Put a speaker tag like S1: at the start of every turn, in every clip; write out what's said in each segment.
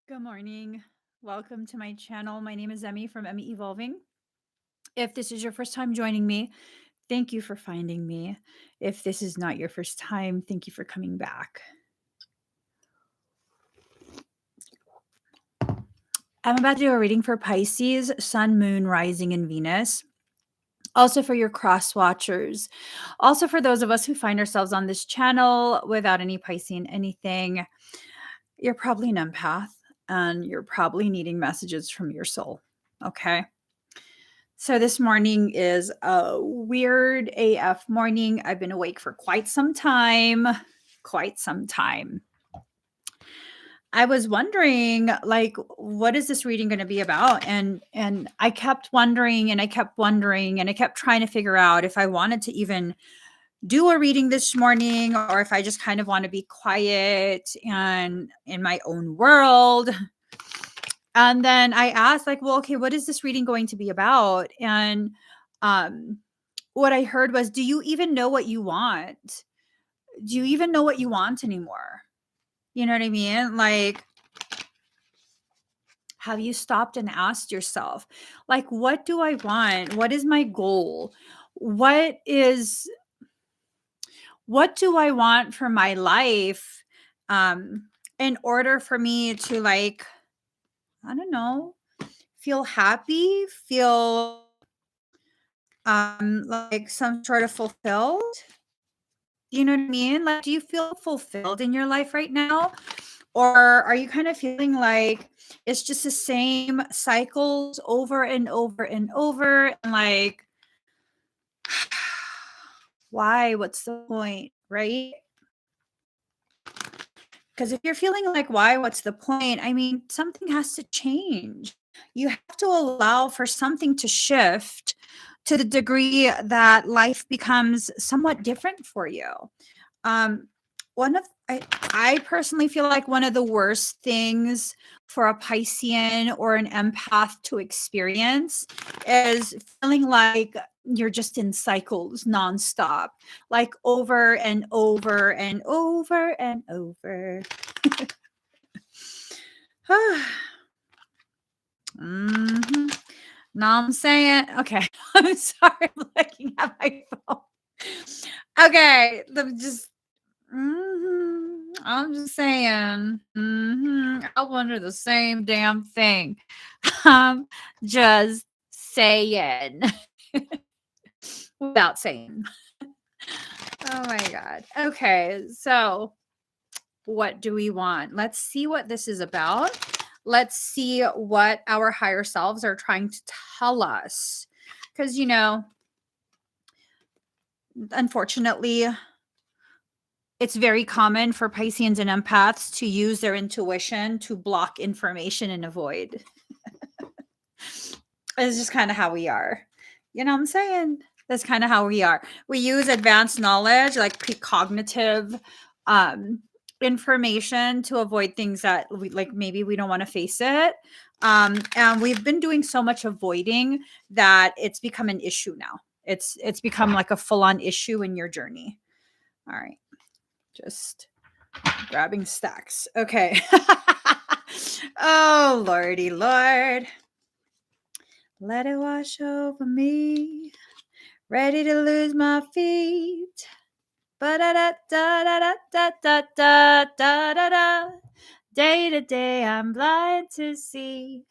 S1: Good morning. Welcome to my channel. My name is Emmie from Emmie Evolving. If this is your first time joining me, thank you for finding me. If this is not your first time, thank you for coming back. I'm about to do a reading for Pisces, Sun, Moon, Rising, and Venus. Also for your cross watchers. Also for those of us who find ourselves on this channel without any Piscean anything. You're probably an empath and you're probably needing messages from your soul. Okay. So this morning is a weird AF morning. I've been awake for quite some time. I was wondering, like, what is this reading going to be about? And I kept wondering and I kept wondering and I kept trying to figure out if I wanted to even do a reading this morning or if I just kind of want to be quiet and in my own world. And then I asked, like, well, okay, what is this reading going to be about? And what I heard was, do you even know what you want? Do you even know what you want anymore? You know what I mean? Like, have you stopped and asked yourself, like, what do I want? What is my goal? What do I want for my life? In order for me to, like, I don't know, feel happy, feel like some sort of fulfilled. You know what I mean? Like, do you feel fulfilled in your life right now? Or are you kind of feeling like it's just the same cycles over and over and over? And like, why? What's the point? Right? Because if you're feeling like, why? What's the point? I mean, something has to change. You have to allow for something to shift to the degree that life becomes somewhat different for you. Um, one of I personally feel like one of the worst things for a Piscean or an empath to experience is feeling like you're just in cycles nonstop, like over and over and over and over. hmm Now I'm saying, okay, I'm sorry, I'm looking at my phone. Okay, I'm just saying. I wonder the same damn thing. I'm just saying without saying. Oh my God. Okay, so what do we want? Let's see what this is about. Let's see what our higher selves are trying to tell us. Because, unfortunately, it's very common for Pisceans and empaths to use their intuition to block information and avoid. It's just kind of how we are. You know what I'm saying? That's kind of how we are. We use advanced knowledge, like precognitive information, to avoid things that we like. Maybe we don't want to face it. And we've been doing so much avoiding that it's become an issue now. It's become like a full-on issue in your journey. All right. Just grabbing stacks. Okay. Oh, Lordy Lord. Let it wash over me. Ready to lose my feet. Ba-da-da-da-da-da-da-da-da-da. Day to day, I'm blind to see.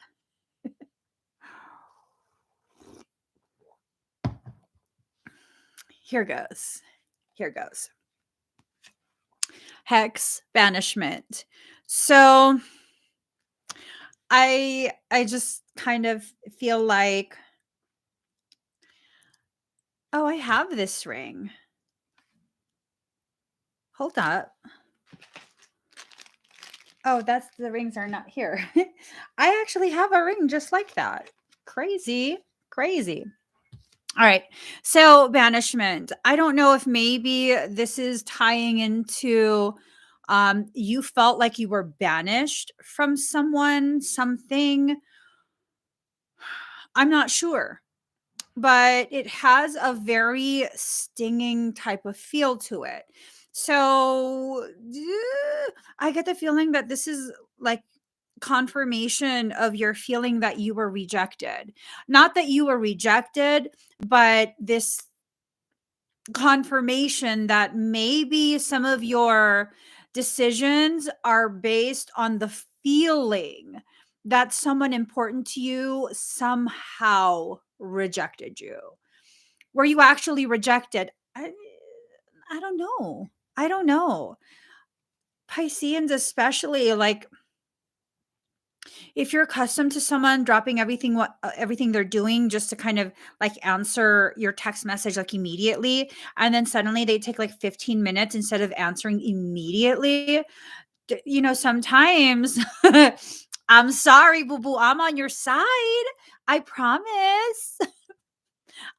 S1: Here goes. Hex, banishment. So I just kind of feel like, oh, I have this ring. Hold up. Oh, that's the rings are not here. I actually have a ring just like that. Crazy. All right. So, banishment. I don't know if maybe this is tying into you felt like you were banished from someone, something. I'm not sure, but it has a very stinging type of feel to it. So, I get the feeling that this is like confirmation of your feeling that you were rejected. Not that you were rejected, but this confirmation that maybe some of your decisions are based on the feeling that someone important to you somehow rejected you. Were you actually rejected? I don't know. I don't know. Pisceans, especially, like, if you're accustomed to someone dropping everything they're doing just to kind of like answer your text message like immediately, and then suddenly they take like 15 minutes instead of answering immediately, sometimes I'm sorry, boo boo, I'm on your side. I promise.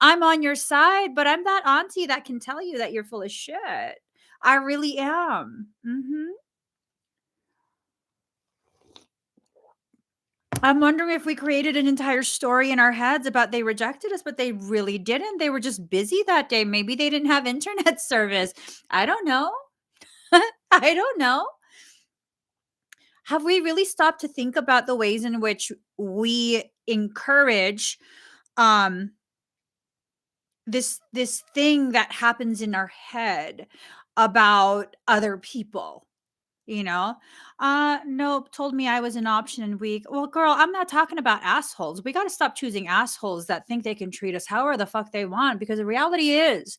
S1: I'm on your side, but I'm that auntie that can tell you that you're full of shit. I really am. I'm wondering if we created an entire story in our heads about they rejected us, but they really didn't. They were just busy that day. Maybe they didn't have internet service. I don't know. I don't know. Have we really stopped to think about the ways in which we encourage um this thing that happens in our head about other people? Nope, told me I was an option and weak. Well, girl, I'm not talking about assholes. We got to stop choosing assholes that think they can treat us however the fuck they want, because the reality is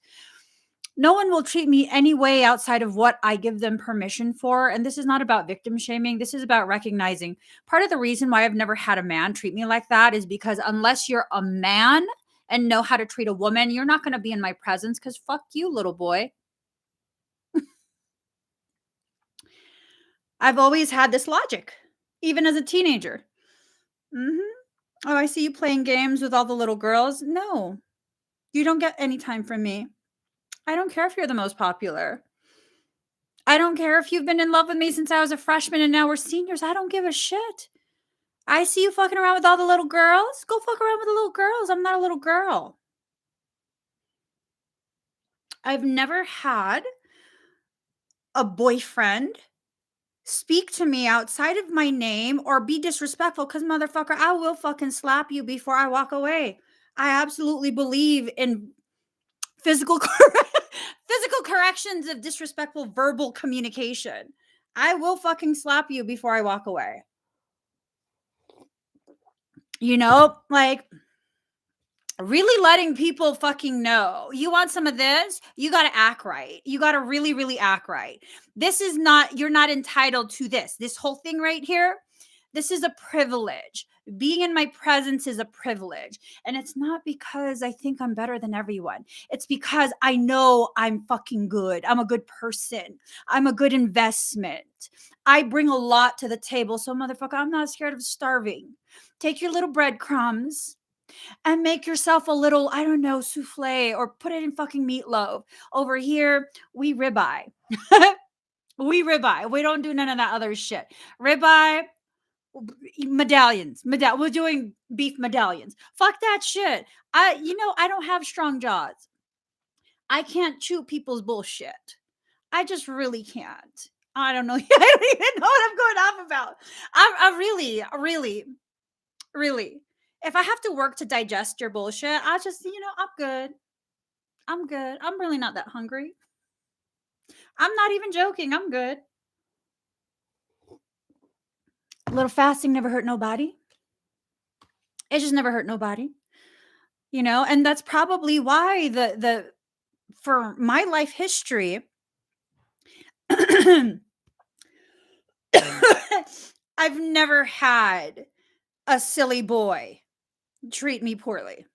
S1: no one will treat me any way outside of what I give them permission for. And this is not about victim shaming. This is about recognizing part of the reason why I've never had a man treat me like that is because unless you're a man and know how to treat a woman, you're not going to be in my presence, because fuck you, little boy. I've always had this logic, even as a teenager. Mhm. Oh, I see you playing games with all the little girls. No, you don't get any time from me. I don't care if you're the most popular. I don't care if you've been in love with me since I was a freshman and now we're seniors. I don't give a shit. I see you fucking around with all the little girls. Go fuck around with the little girls. I'm not a little girl. I've never had a boyfriend speak to me outside of my name or be disrespectful, because motherfucker, I will fucking slap you before I walk away. I absolutely believe in physical physical corrections of disrespectful verbal communication. I will fucking slap you before I walk away. Like, really letting people fucking know. You want some of this? You got to act right. You got to really, really act right. You're not entitled to this. This whole thing right here, this is a privilege. Being in my presence is a privilege. And it's not because I think I'm better than everyone. It's because I know I'm fucking good. I'm a good person. I'm a good investment. I bring a lot to the table. So, motherfucker, I'm not scared of starving. Take your little breadcrumbs and make yourself a little, I don't know, souffle, or put it in fucking meatloaf. Over here, we ribeye. We ribeye. We don't do none of that other shit. Ribeye, medallions. We're doing beef medallions. Fuck that shit. I don't have strong jaws. I can't chew people's bullshit. I just really can't. I don't know. I don't even know what I'm going off about. I really, really, really. If I have to work to digest your bullshit, I just, I'm good. I'm good. I'm really not that hungry. I'm not even joking. I'm good. A little fasting never hurt nobody. It just never hurt nobody. And that's probably why the for my life history, I've never had a silly boy treat me poorly.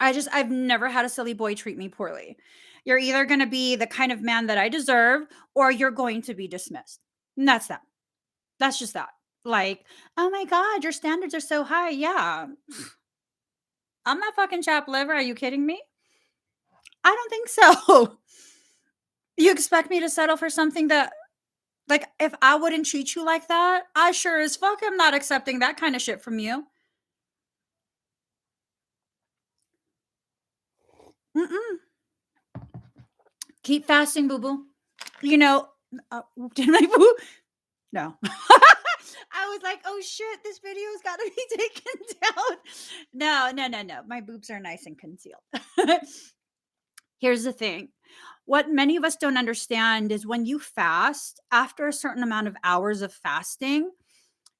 S1: I've never had a silly boy treat me poorly. You're either going to be the kind of man that I deserve, or you're going to be dismissed. And that's that. That's just that. Like, oh my God, your standards are so high. Yeah. I'm not fucking chapped liver. Are you kidding me? I don't think so. You expect me to settle for something that, like, if I wouldn't treat you like that, I sure as fuck am not accepting that kind of shit from you. Mm-mm. Keep fasting, boo boo. Did I boo? No. I was like, oh shit, this video's got to be taken down. No, no, no, no. My boobs are nice and concealed. Here's the thing. What many of us don't understand is when you fast, after a certain amount of hours of fasting,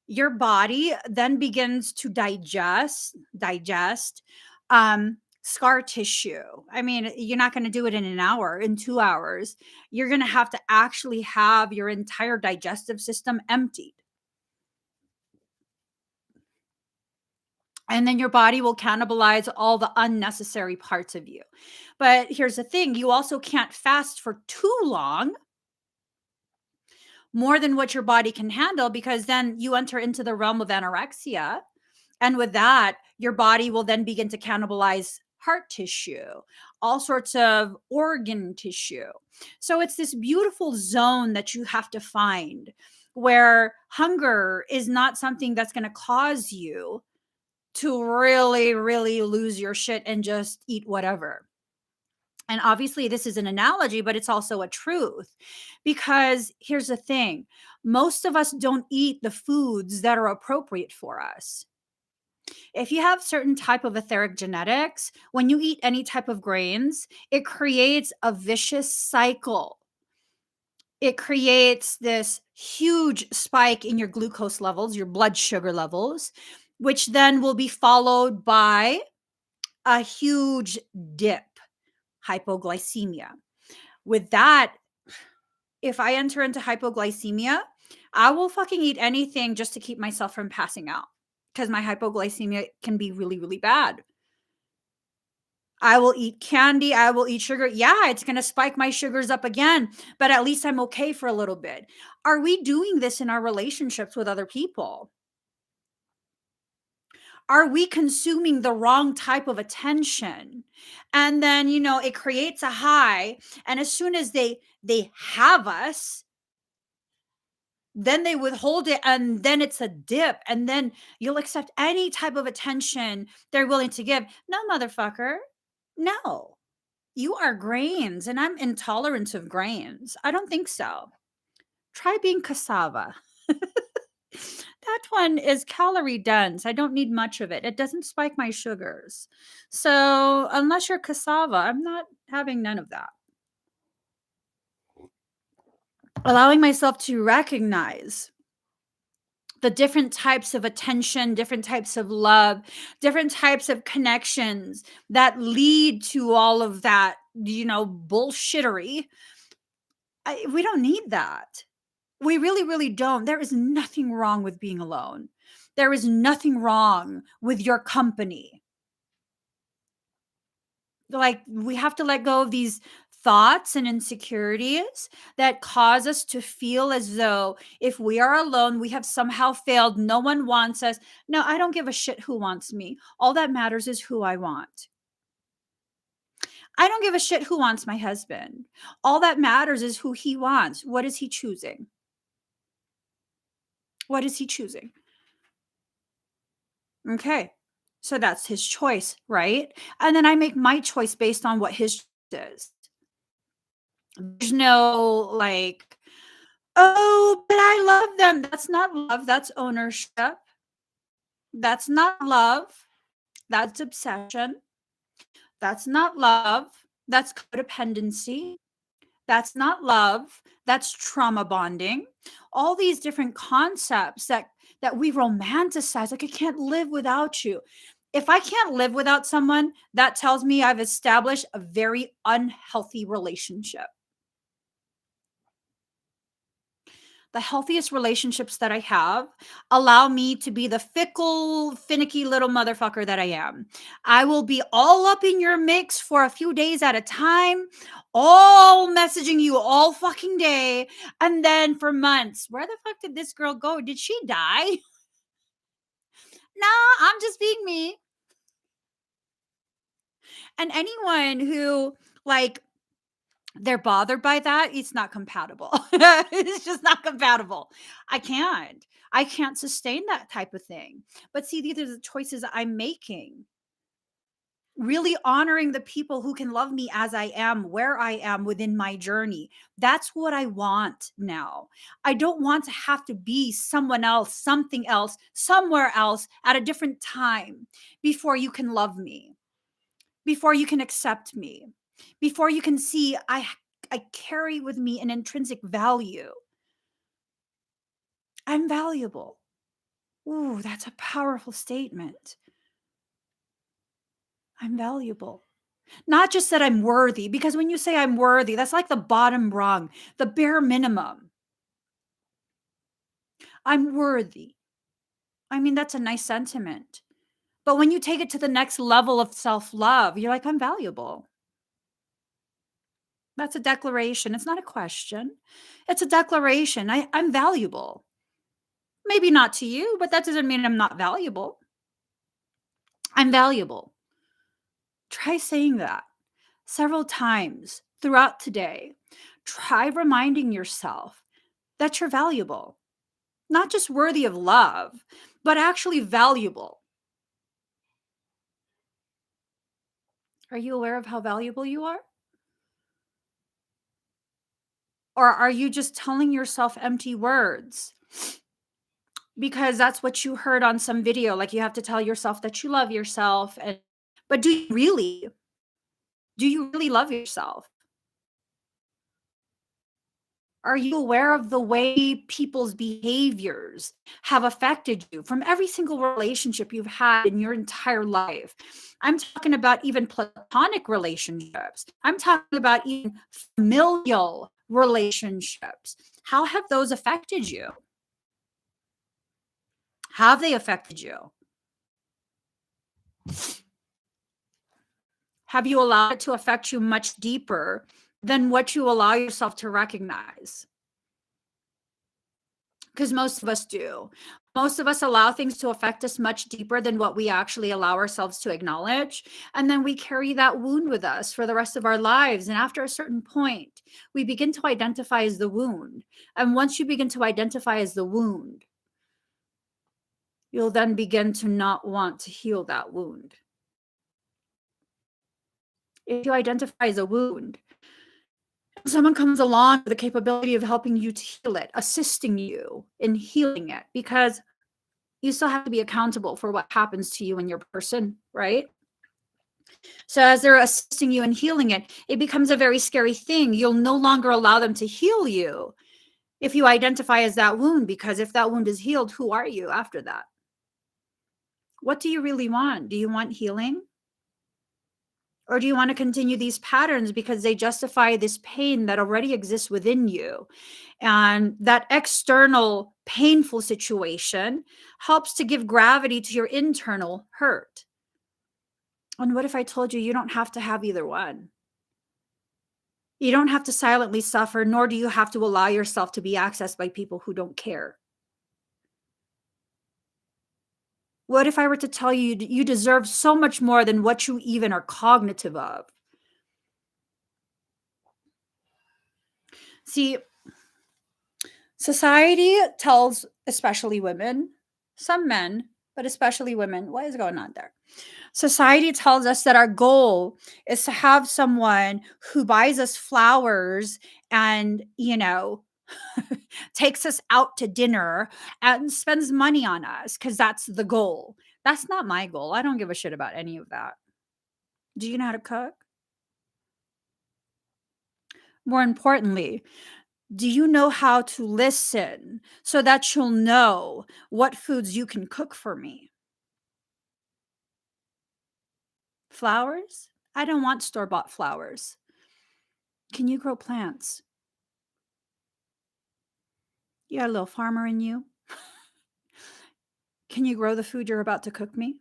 S1: your body then begins to digest scar tissue. I mean, you're not going to do it in an hour, in 2 hours. You're going to have to actually have your entire digestive system emptied. And then your body will cannibalize all the unnecessary parts of you. But here's the thing, you also can't fast for too long, more than what your body can handle, because then you enter into the realm of anorexia. And with that, your body will then begin to cannibalize heart tissue, all sorts of organ tissue. So it's this beautiful zone that you have to find where hunger is not something that's going to cause you to really, really lose your shit and just eat whatever. And obviously, this is an analogy, but it's also a truth. Because here's the thing, most of us don't eat the foods that are appropriate for us. If you have certain type of etheric genetics, when you eat any type of grains, it creates a vicious cycle. It creates this huge spike in your glucose levels, your blood sugar levels, which then will be followed by a huge dip, hypoglycemia. With that, if I enter into hypoglycemia, I will fucking eat anything just to keep myself from passing out, because my hypoglycemia can be really, really bad. I will eat candy. I will eat sugar. Yeah, it's going to spike my sugars up again, but at least I'm okay for a little bit. Are we doing this in our relationships with other people? Are we consuming the wrong type of attention? And then, it creates a high. And as soon as they have us, then they withhold it, and then it's a dip, and then you'll accept any type of attention they're willing to give. No, motherfucker. No. You are grains, and I'm intolerant of grains. I don't think so. Try being cassava. That one is calorie dense. I don't need much of it. It doesn't spike my sugars. So, unless you're cassava, I'm not having none of that. Allowing myself to recognize the different types of attention, different types of love, different types of connections that lead to all of that, bullshittery. We don't need that. We really, really don't. There is nothing wrong with being alone. There is nothing wrong with your company. Like, we have to let go of these thoughts and insecurities that cause us to feel as though if we are alone, we have somehow failed. No one wants us. No, I don't give a shit who wants me. All that matters is who I want. I don't give a shit who wants my husband. All that matters is who he wants. What is he choosing? What is he choosing? Okay. So that's his choice, right? And then I make my choice based on what his choice is. There's no like, oh, but I love them. That's not love. That's ownership. That's not love. That's obsession. That's not love. That's codependency. That's not love. That's trauma bonding. All these different concepts that we romanticize. Like, I can't live without you. If I can't live without someone, that tells me I've established a very unhealthy relationship. The healthiest relationships that I have allow me to be the fickle, finicky little motherfucker that I am. I will be all up in your mix for a few days at a time, all messaging you all fucking day. And then for months, where the fuck did this girl go? Did she die? Nah, I'm just being me. And anyone who, like, they're bothered by that, it's not compatible. It's just not compatible. I can't sustain that type of thing. But see, these are the choices I'm making. really honoring the people who can love me as I am, where I am within my journey. That's what I want now. I don't want to have to be someone else, something else, somewhere else at a different time before you can love me, before you can accept me, before you can see I carry with me an intrinsic value. I'm valuable. Ooh, that's a powerful statement. I'm valuable. Not just that I'm worthy, because when you say I'm worthy, that's like the bottom rung, the bare minimum. I'm worthy. I mean, that's a nice sentiment. But when you take it to the next level of self love, you're like, I'm valuable. That's a declaration. It's not a question, it's a declaration. I'm valuable. Maybe not to you, but that doesn't mean I'm not valuable. I'm valuable. Try saying that several times throughout today. Try reminding yourself that you're valuable, not just worthy of love, but actually valuable. Are you aware of how valuable you are? Or are you just telling yourself empty words because that's what you heard on some video? Like you have to tell yourself that you love yourself. But do you really? Do you really love yourself? Are you aware of the way people's behaviors have affected you from every single relationship you've had in your entire life? I'm talking about even platonic relationships. I'm talking about even familial relationships. How have those affected you? Have they affected you? Have you allowed it to affect you much deeper than what you allow yourself to recognize? Because most of us do. Most of us allow things to affect us much deeper than what we actually allow ourselves to acknowledge. And then we carry that wound with us for the rest of our lives. And after a certain point, we begin to identify as the wound. And once you begin to identify as the wound, you'll then begin to not want to heal that wound. If you identify as a wound, someone comes along with the capability of helping you to heal it, assisting you in healing it, because you still have to be accountable for what happens to you and your person, right? So as they're assisting you in healing it, it becomes a very scary thing. You'll no longer allow them to heal you if you identify as that wound, because if that wound is healed, who are you after that? What do you really want? Do you want healing? Or do you want to continue these patterns because they justify this pain that already exists within you? And that external painful situation helps to give gravity to your internal hurt. And what if I told you you don't have to have either one? You don't have to silently suffer, nor do you have to allow yourself to be accessed by people who don't care. What if I were to tell you you deserve so much more than what you even are cognitive of? See, society tells, especially women, some men, but especially women, what is going on there? Society tells us that our goal is to have someone who buys us flowers and, takes us out to dinner and spends money on us because that's the goal. That's not my goal. I don't give a shit about any of that. Do you know how to cook? More importantly, do you know how to listen so that you'll know what foods you can cook for me? Flowers? I don't want store bought flowers. Can you grow plants? You got a little farmer in you. Can you grow the food you're about to cook me?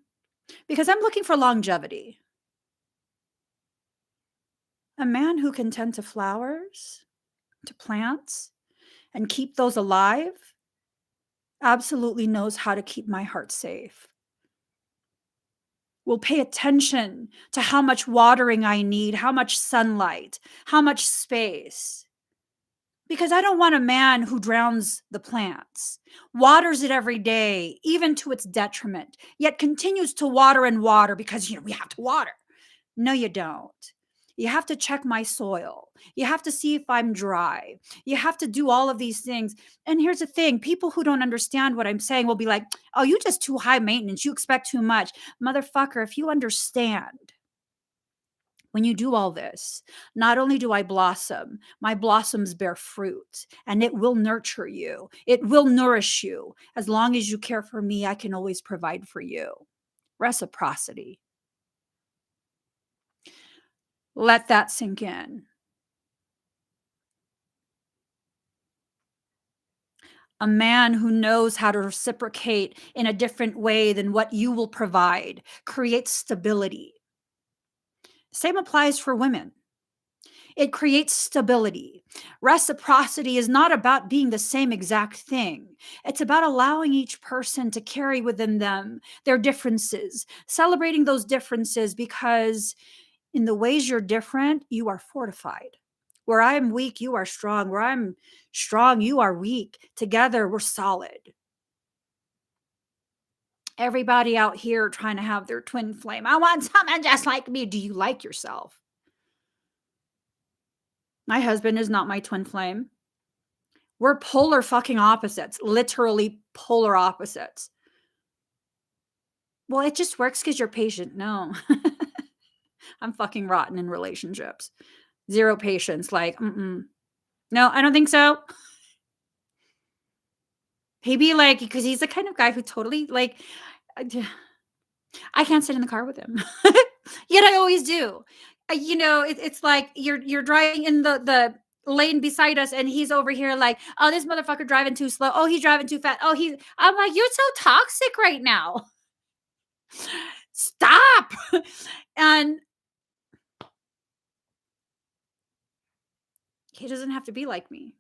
S1: Because I'm looking for longevity. A man who can tend to flowers, to plants, and keep those alive absolutely knows how to keep my heart safe. Will pay attention to how much watering I need, how much sunlight, how much space. Because I don't want a man who drowns the plants, waters it every day, even to its detriment, yet continues to water and water because we have to water. No, you don't. You have to check my soil. You have to see if I'm dry. You have to do all of these things. And here's the thing, people who don't understand what I'm saying will be like, oh, you just too high maintenance. You expect too much. Motherfucker, if you understand, when you do all this, not only do I blossom, my blossoms bear fruit and it will nurture you. It will nourish you. As long as you care for me, I can always provide for you. Reciprocity. Let that sink in. A man who knows how to reciprocate in a different way than what you will provide creates stability. Same applies for women. It creates stability. Reciprocity is not about being the same exact thing. It's about allowing each person to carry within them their differences, celebrating those differences, because in the ways you're different, you are fortified. Where I'm weak, you are strong. Where I'm strong, you are weak. Together, we're solid. Everybody out here trying to have their twin flame. I want someone just like me. Do you like yourself? My husband is not my twin flame. We're polar fucking opposites, literally polar opposites. Well, it just works because you're patient. No, I'm fucking rotten in relationships. Zero patience. Like, no, I don't think so. He'd be like, because he's the kind of guy who totally like, I can't sit in the car with him. Yet I always do. It's like you're driving in the lane beside us, and he's over here like, oh, this motherfucker driving too slow. Oh, he's driving too fast. I'm like, you're so toxic right now. Stop. And he doesn't have to be like me.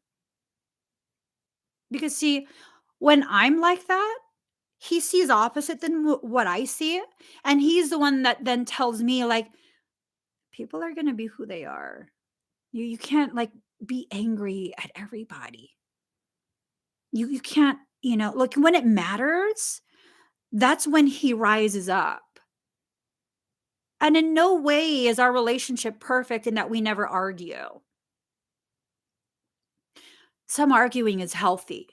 S1: Because see, when I'm like that, he sees opposite than what I see. And he's the one that then tells me, like, people are going to be who they are. You can't like be angry at everybody. You can't, look, when it matters, that's when he rises up. And in no way is our relationship perfect in that we never argue. Some arguing is healthy.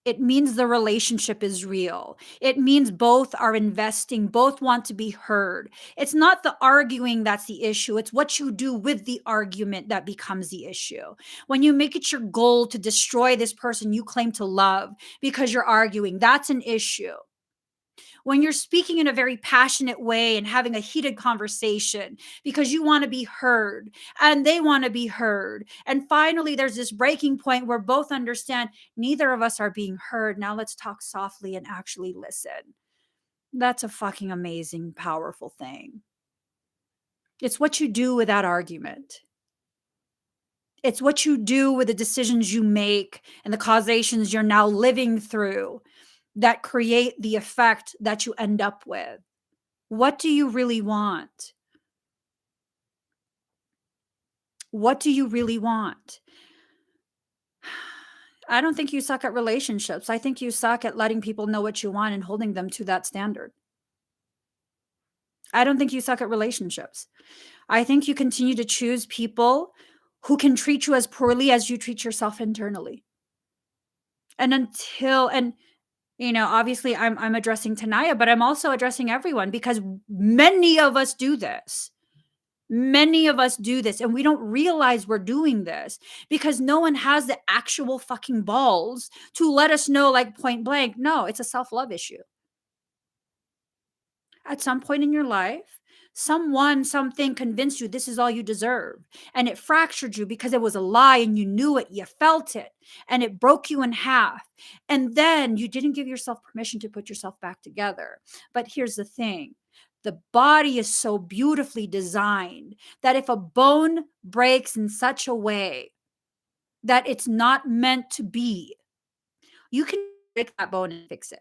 S1: It means the relationship is real. It means both are investing, both want to be heard. It's not the arguing that's the issue. It's what you do with the argument that becomes the issue. When you make it your goal to destroy this person you claim to love because you're arguing, that's an issue. When you're speaking in a very passionate way and having a heated conversation because you want to be heard and they want to be heard. And finally, there's this breaking point where both understand neither of us are being heard. Now let's talk softly and actually listen. That's a fucking amazing, powerful thing. It's what you do with that argument. It's what you do with the decisions you make and the causations you're now living through that create the effect that you end up with. What do you really want? What do you really want? I don't think you suck at relationships. I think you suck at letting people know what you want and holding them to that standard. I don't think you suck at relationships. I think you continue to choose people who can treat you as poorly as you treat yourself internally. Obviously I'm addressing Tanaya, but I'm also addressing everyone because many of us do this. Many of us do this and we don't realize we're doing this because no one has the actual fucking balls to let us know, like, point blank. No, it's a self-love issue. At some point in your life, something convinced you this is all you deserve. And it fractured you because it was a lie and you knew it, you felt it, and it broke you in half. And then you didn't give yourself permission to put yourself back together. But here's the thing, the body is so beautifully designed that if a bone breaks in such a way that it's not meant to be, you can break that bone and fix it.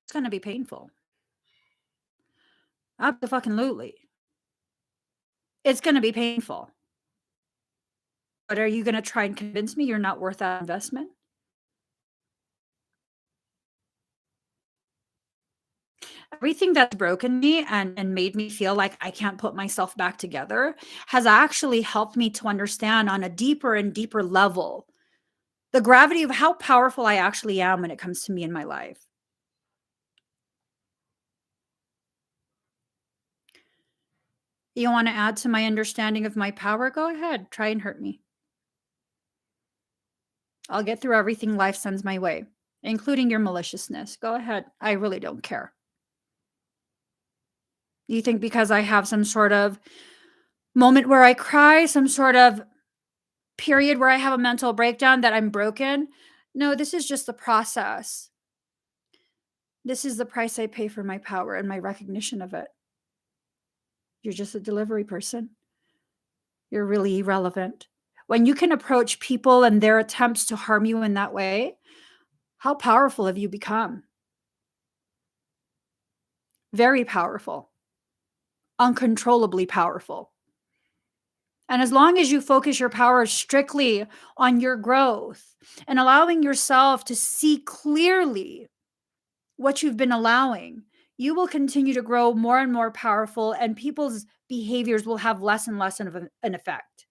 S1: It's going to be painful. Absolutely. It's going to be painful. But are you going to try and convince me you're not worth that investment? everything that's broken me and made me feel like I can't put myself back together has actually helped me to understand on a deeper and deeper level the gravity of how powerful I actually am when it comes to me in my life. You want to add to my understanding of my power? Go ahead. Try and hurt me. I'll get through everything life sends my way, including your maliciousness. Go ahead. I really don't care. You think because I have some sort of moment where I cry, some sort of period where I have a mental breakdown, that I'm broken? No, this is just the process. This is the price I pay for my power and my recognition of it. You're just a delivery person. You're really irrelevant. When you can approach people and their attempts to harm you in that way, how powerful have you become? Very powerful, uncontrollably powerful. And as long as you focus your power strictly on your growth and allowing yourself to see clearly what you've been allowing, you will continue to grow more and more powerful, and people's behaviors will have less and less of an effect.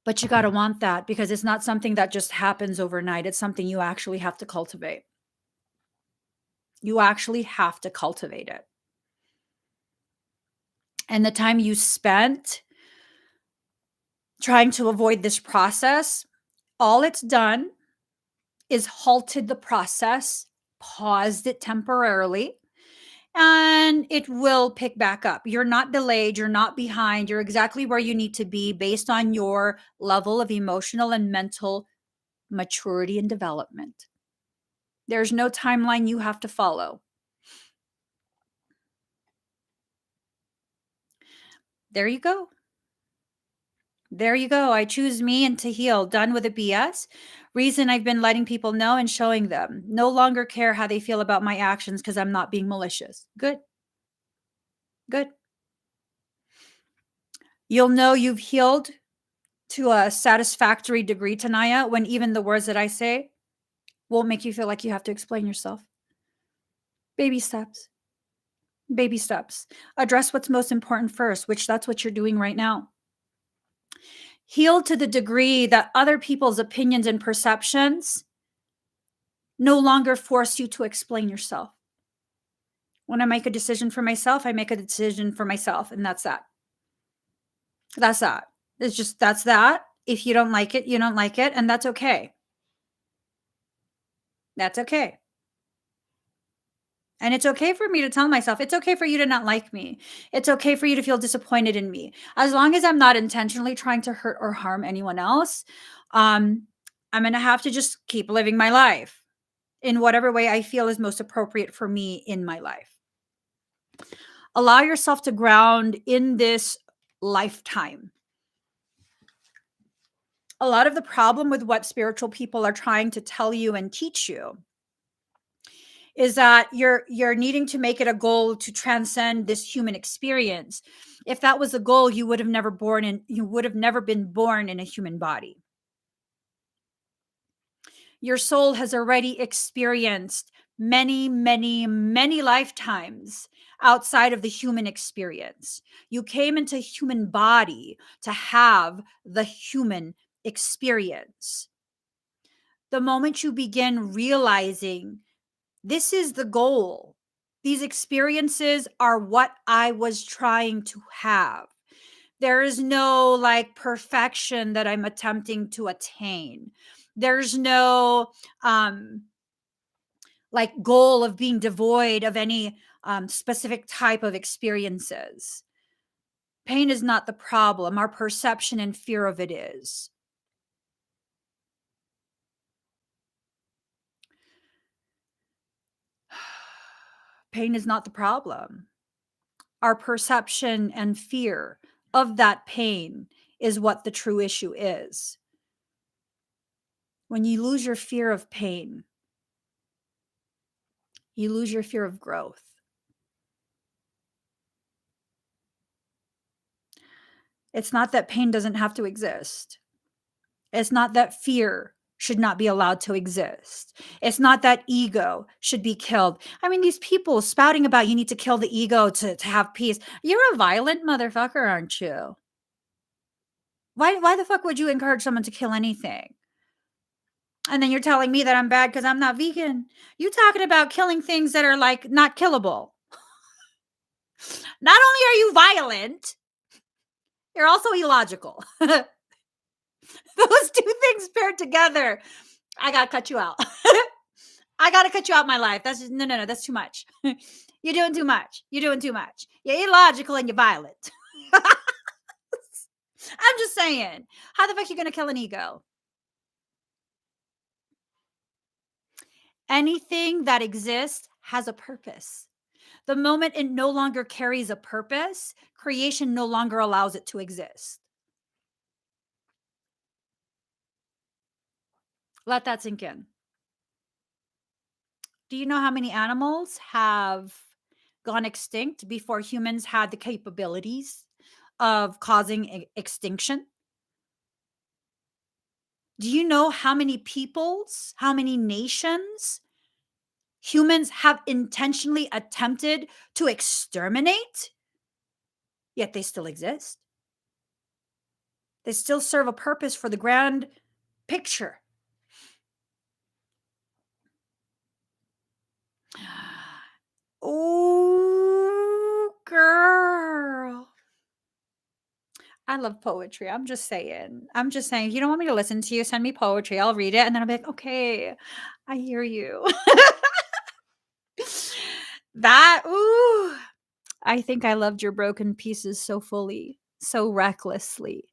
S1: But you got to want that, because it's not something that just happens overnight. It's something you actually have to cultivate. You actually have to cultivate it. And the time you spent trying to avoid this process, all it's done is halted the process, paused it temporarily, and it will pick back up. You're not delayed, you're not behind, you're exactly where you need to be based on your level of emotional and mental maturity and development. There's no timeline you have to follow. There you go. There you go. I choose me and to heal. Done with the BS. Reason I've been letting people know and showing them. No longer care how they feel about my actions because I'm not being malicious. Good. Good. You'll know you've healed to a satisfactory degree, Tanaya, when even the words that I say won't make you feel like you have to explain yourself. Baby steps. Baby steps. Address what's most important first, which that's what you're doing right now. Heal to the degree that other people's opinions and perceptions no longer force you to explain yourself. When I make a decision for myself, I make a decision for myself, and that's that. That's that. It's just, that's that. If you don't like it, you don't like it, and that's okay. That's okay. And it's okay for me to tell myself, it's okay for you to not like me. It's okay for you to feel disappointed in me. As long as I'm not intentionally trying to hurt or harm anyone else, I'm going to have to just keep living my life in whatever way I feel is most appropriate for me in my life. Allow yourself to ground in this lifetime. A lot of the problem with what spiritual people are trying to tell you and teach you is that you're needing to make it a goal to transcend this human experience. If that was the goal, you would have never been born in a human body. Your soul has already experienced many, many, many lifetimes outside of the human experience. You came into human body to have the human experience. The moment you begin realizing this is the goal, these experiences are what I was trying to have. There is no like perfection that I'm attempting to attain. There's no like goal of being devoid of any specific type of experiences. Pain is not the problem. Our perception and fear of it is. Pain is not the problem. Our perception and fear of that pain is what the true issue is. When you lose your fear of pain, you lose your fear of growth. It's not that pain doesn't have to exist. It's not that fear should not be allowed to exist. It's not that ego should be killed. I mean, these people spouting about you need to kill the ego to have peace. You're a violent motherfucker, aren't you? Why the fuck would you encourage someone to kill anything? And then you're telling me that I'm bad because I'm not vegan. You talking about killing things that are like not killable. Not only are you violent, you're also illogical. Those two things paired together, I gotta cut you out. I gotta cut you out of my life. That's just, no. That's too much. You're doing too much. You're doing too much. You're illogical and you're violent. I'm just saying. How the fuck you gonna kill an ego? Anything that exists has a purpose. The moment it no longer carries a purpose, creation no longer allows it to exist. Let that sink in. Do you know how many animals have gone extinct before humans had the capabilities of causing extinction? Do you know how many peoples, how many nations humans have intentionally attempted to exterminate? Yet they still exist. They still serve a purpose for the grand picture. Oh, girl. I love poetry. I'm just saying. I'm just saying. If you don't want me to listen to you, send me poetry. I'll read it and then I'll be like, okay, I hear you. That, ooh, I think I loved your broken pieces so fully, so recklessly,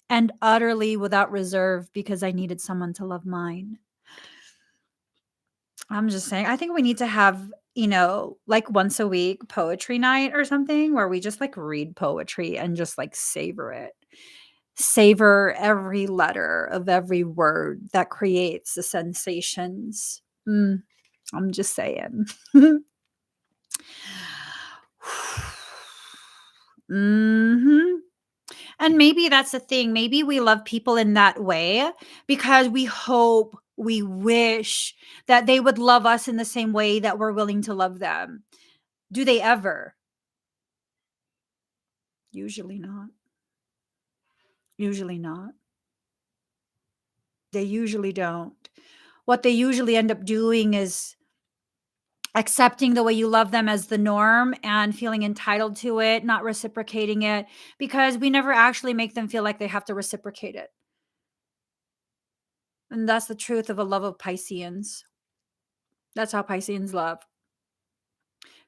S1: and utterly without reserve because I needed someone to love mine. I'm just saying, I think we need to have, like once a week poetry night or something where we just like read poetry and just like savor it. Savor every letter of every word that creates the sensations. I'm just saying. hmm And maybe that's the thing. Maybe we love people in that way because we hope, we wish that they would love us in the same way that we're willing to love them. Do they ever? Usually not. Usually not. They usually don't. What they usually end up doing is accepting the way you love them as the norm and feeling entitled to it, not reciprocating it, because we never actually make them feel like they have to reciprocate it. And that's the truth of a love of Pisceans. That's how Pisceans love.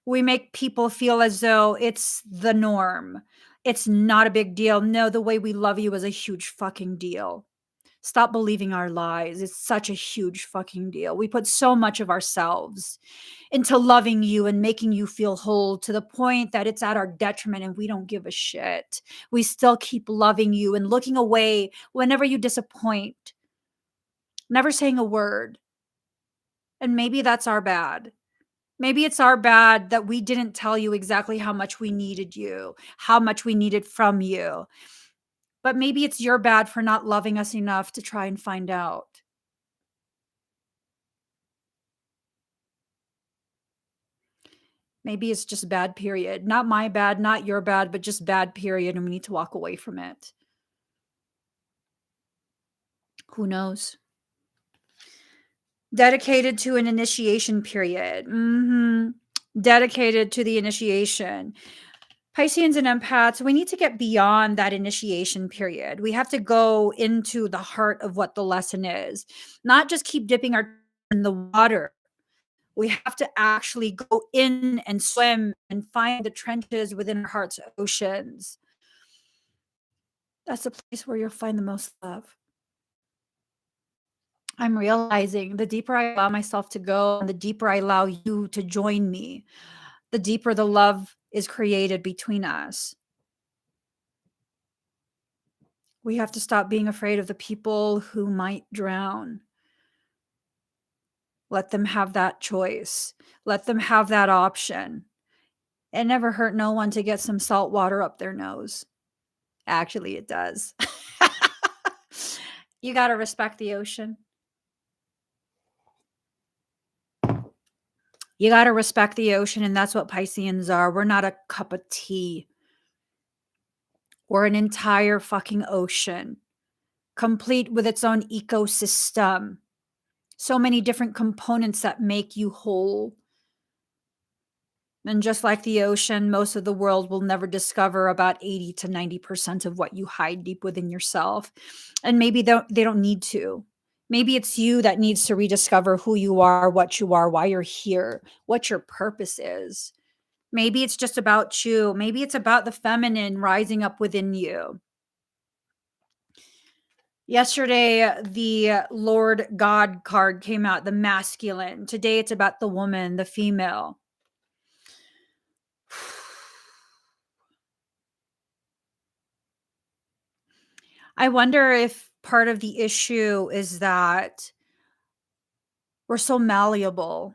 S1: We make people feel as though it's the norm. It's not a big deal. No, the way we love you is a huge fucking deal. Stop believing our lies. It's such a huge fucking deal. We put so much of ourselves into loving you and making you feel whole to the point that it's at our detriment and we don't give a shit. We still keep loving you and looking away whenever you disappoint, never saying a word. And maybe that's our bad. Maybe it's our bad that we didn't tell you exactly how much we needed you, how much we needed from you. But maybe it's your bad for not loving us enough to try and find out. Maybe it's just bad, period. Not my bad, not your bad, but just bad, period. And we need to walk away from it. Who knows? Dedicated to an initiation period. Dedicated to the initiation. Pisceans and empaths, we need to get beyond that initiation period. We have to go into the heart of what the lesson is, not just keep dipping our in the water. We have to actually go in and swim and find the trenches within our heart's oceans. That's the place where you'll find the most love. I'm realizing the deeper I allow myself to go and the deeper I allow you to join me, the deeper the love is created between us. We have to stop being afraid of the people who might drown. Let them have that choice. Let them have that option. It never hurt no one to get some salt water up their nose. Actually, it does. You got to respect the ocean. You got to respect the ocean, and that's what Pisceans are. We're not a cup of tea. We're an entire fucking ocean, complete with its own ecosystem. So many different components that make you whole. And just like the ocean, most of the world will never discover about 80 to 90% of what you hide deep within yourself. And maybe they don't need to. Maybe it's you that needs to rediscover who you are, what you are, why you're here, what your purpose is. Maybe it's just about you. Maybe it's about the feminine rising up within you. Yesterday, the Lord God card came out, the masculine. Today, it's about the woman, the female. I wonder if part of the issue is that we're so malleable.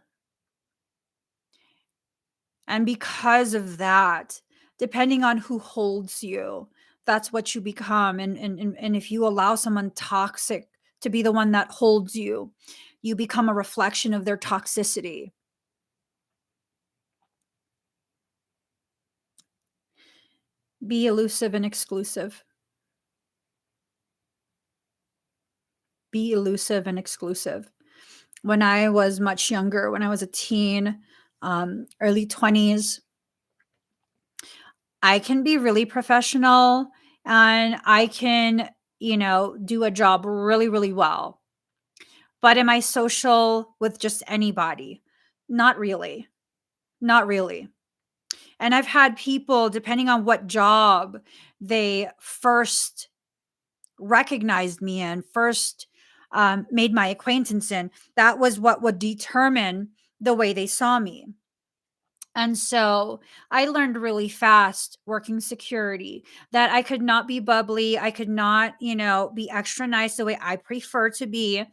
S1: And because of that, depending on who holds you, that's what you become. And if you allow someone toxic to be the one that holds you, you become a reflection of their toxicity. Be elusive and exclusive. Be elusive and exclusive. When I was much younger, when I was a teen, early 20s, I can be really professional and I can, do a job really, really well. But am I social with just anybody? Not really. Not really. And I've had people, depending on what job they first recognized me in, first made my acquaintance in, that was what would determine the way they saw me. And so I learned really fast working security that I could not be bubbly. I could not, be extra nice the way I prefer to be.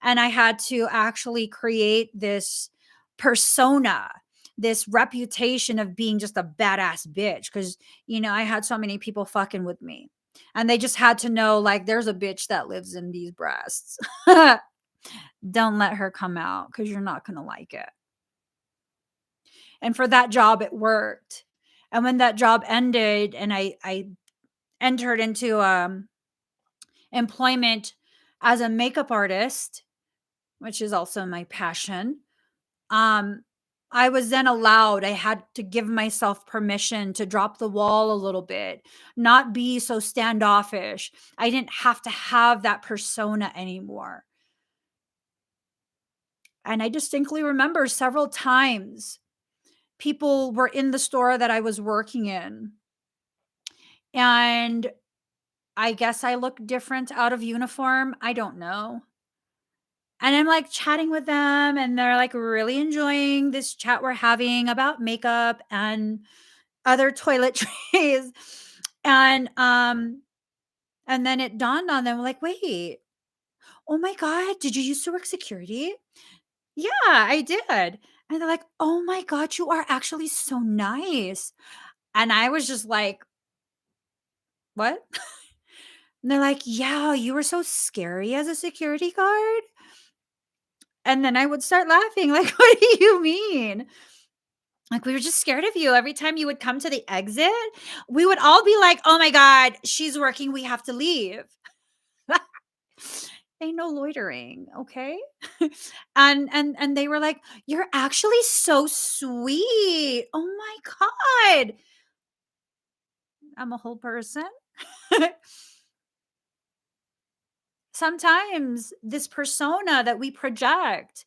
S1: And I had to actually create this persona, this reputation of being just a badass bitch. Cause, I had so many people fucking with me. And they just had to know, like, there's a bitch that lives in these breasts. Don't let her come out because you're not going to like it. And for that job, it worked. And when that job ended and I entered into employment as a makeup artist, which is also my passion, um, I was then allowed, I had to give myself permission to drop the wall a little bit, not be so standoffish. I didn't have to have that persona anymore. And I distinctly remember several times people were in the store that I was working in. And I guess I look different out of uniform. I don't know. And I'm like chatting with them and they're like really enjoying this chat we're having about makeup and other toiletries. And and then it dawned on them like, "Wait. Oh my god, did you used to work security?" "Yeah, I did." And they're like, "Oh my god, you are actually so nice." And I was just like, "What?" And they're like, "Yeah, you were so scary as a security guard." And then I would start laughing, like, "What do you mean?" Like, "We were just scared of you. Every time you would come to the exit, we would all be like, 'Oh my god, she's working, we have to leave.'" Ain't no loitering, okay? And they were like, "You're actually so sweet. Oh my god." I'm a whole person. Sometimes this persona that we project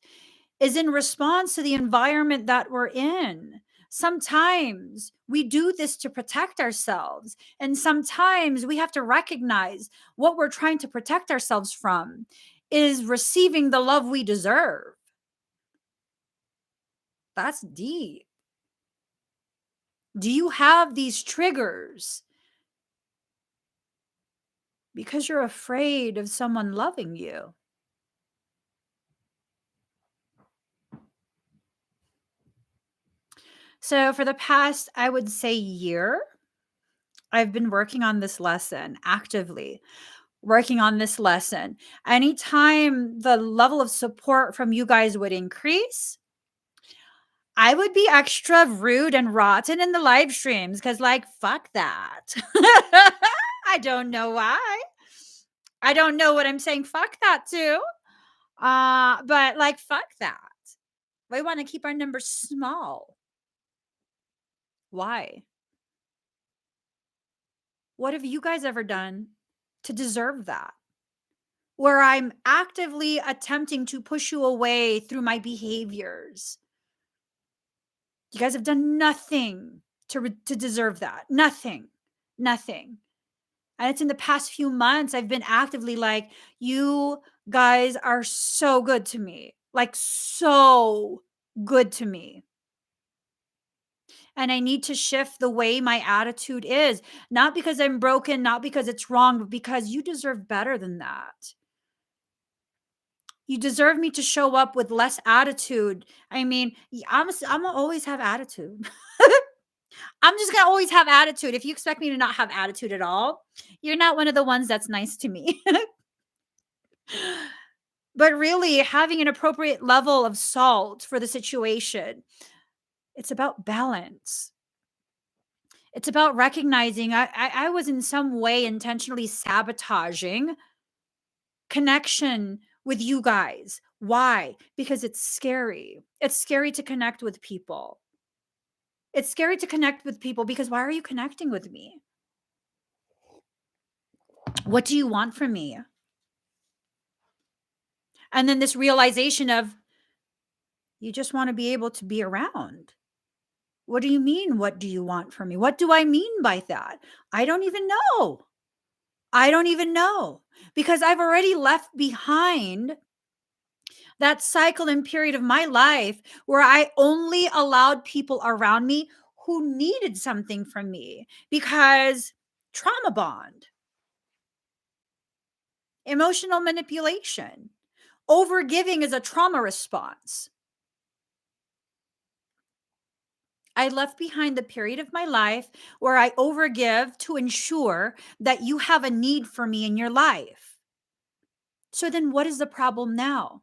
S1: is in response to the environment that we're in. Sometimes we do this to protect ourselves. And sometimes we have to recognize what we're trying to protect ourselves from is receiving the love we deserve. That's deep. Do you have these triggers because you're afraid of someone loving you? So, for the past, I would say, year, I've been working on this lesson actively, working on this lesson. Anytime the level of support from you guys would increase, I would be extra rude and rotten in the live streams because, like, fuck that. I don't know why. I don't know what I'm saying fuck that to. But like, fuck that. We want to keep our numbers small. Why? What have you guys ever done to deserve that? Where I'm actively attempting to push you away through my behaviors. You guys have done nothing to deserve that. Nothing. Nothing. And it's in the past few months I've been actively like, you guys are so good to me. Like, so good to me. And I need to shift the way my attitude is, not because I'm broken, not because it's wrong, but because you deserve better than that. You deserve me to show up with less attitude. I mean, I'm gonna always have attitude. I'm just gonna always have attitude. If you expect me to not have attitude at all, you're not one of the ones that's nice to me. But really, having an appropriate level of salt for the situation, it's about balance. It's about recognizing I was in some way intentionally sabotaging connection with you guys. Why? Because it's scary. It's scary to connect with people. It's scary to connect with people because why are you connecting with me? What do you want from me? And then this realization of you just want to be able to be around. What do you mean? What do you want from me? What do I mean by that? I don't even know. I don't even know because I've already left behind that cycle and period of my life where I only allowed people around me who needed something from me because trauma bond, emotional manipulation, overgiving is a trauma response. I left behind the period of my life where I overgive to ensure that you have a need for me in your life. So then what is the problem now?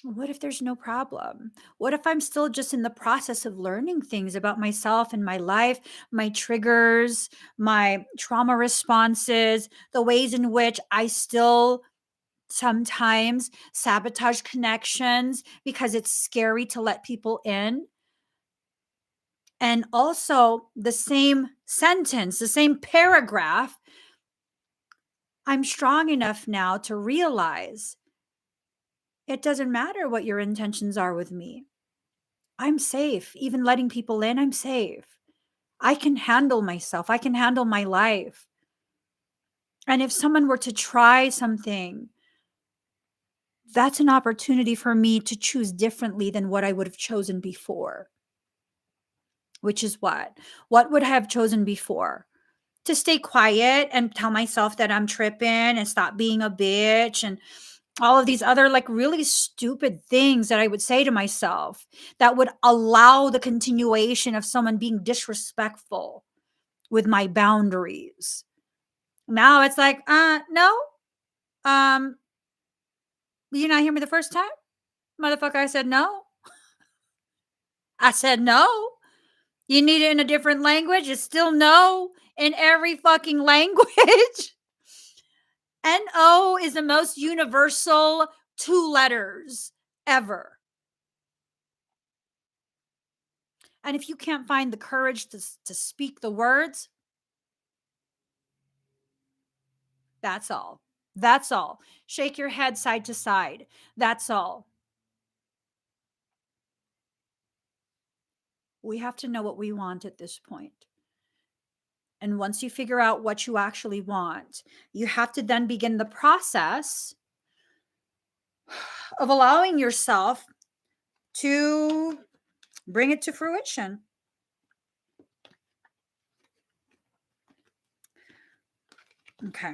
S1: What if there's no problem? What if I'm still just in the process of learning things about myself and my life, my triggers, my trauma responses, the ways in which I still sometimes sabotage connections because it's scary to let people in? And also, the same sentence, the same paragraph, I'm strong enough now to realize it doesn't matter what your intentions are with me. I'm safe. Even letting people in, I'm safe. I can handle myself. I can handle my life. And if someone were to try something, that's an opportunity for me to choose differently than what I would have chosen before. Which is what? What would I have chosen before? To stay quiet and tell myself that I'm tripping and stop being a bitch and all of these other like really stupid things that I would say to myself that would allow the continuation of someone being disrespectful with my boundaries. Now it's like, no. Um, you not hear me the first time? Motherfucker, I said no. I said no. You need it in a different language? It's still no in every fucking language. NO is the most universal 2 letters ever. And if you can't find the courage to speak the words, that's all. That's all. Shake your head side to side. That's all. We have to know what we want at this point. And once you figure out what you actually want, you have to then begin the process of allowing yourself to bring it to fruition. Okay.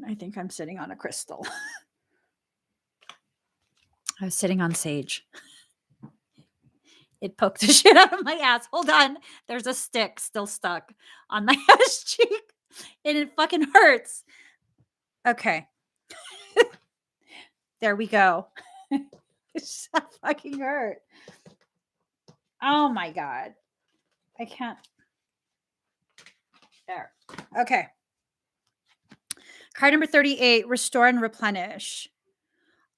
S1: I think I'm sitting on a crystal. I was sitting on sage. It poked the shit out of my ass. Hold on. There's a stick still stuck on my ass cheek. And it fucking hurts. Okay. There we go. It's so fucking hurt. Oh my God. I can't. There. Okay. Card number 38, restore and replenish.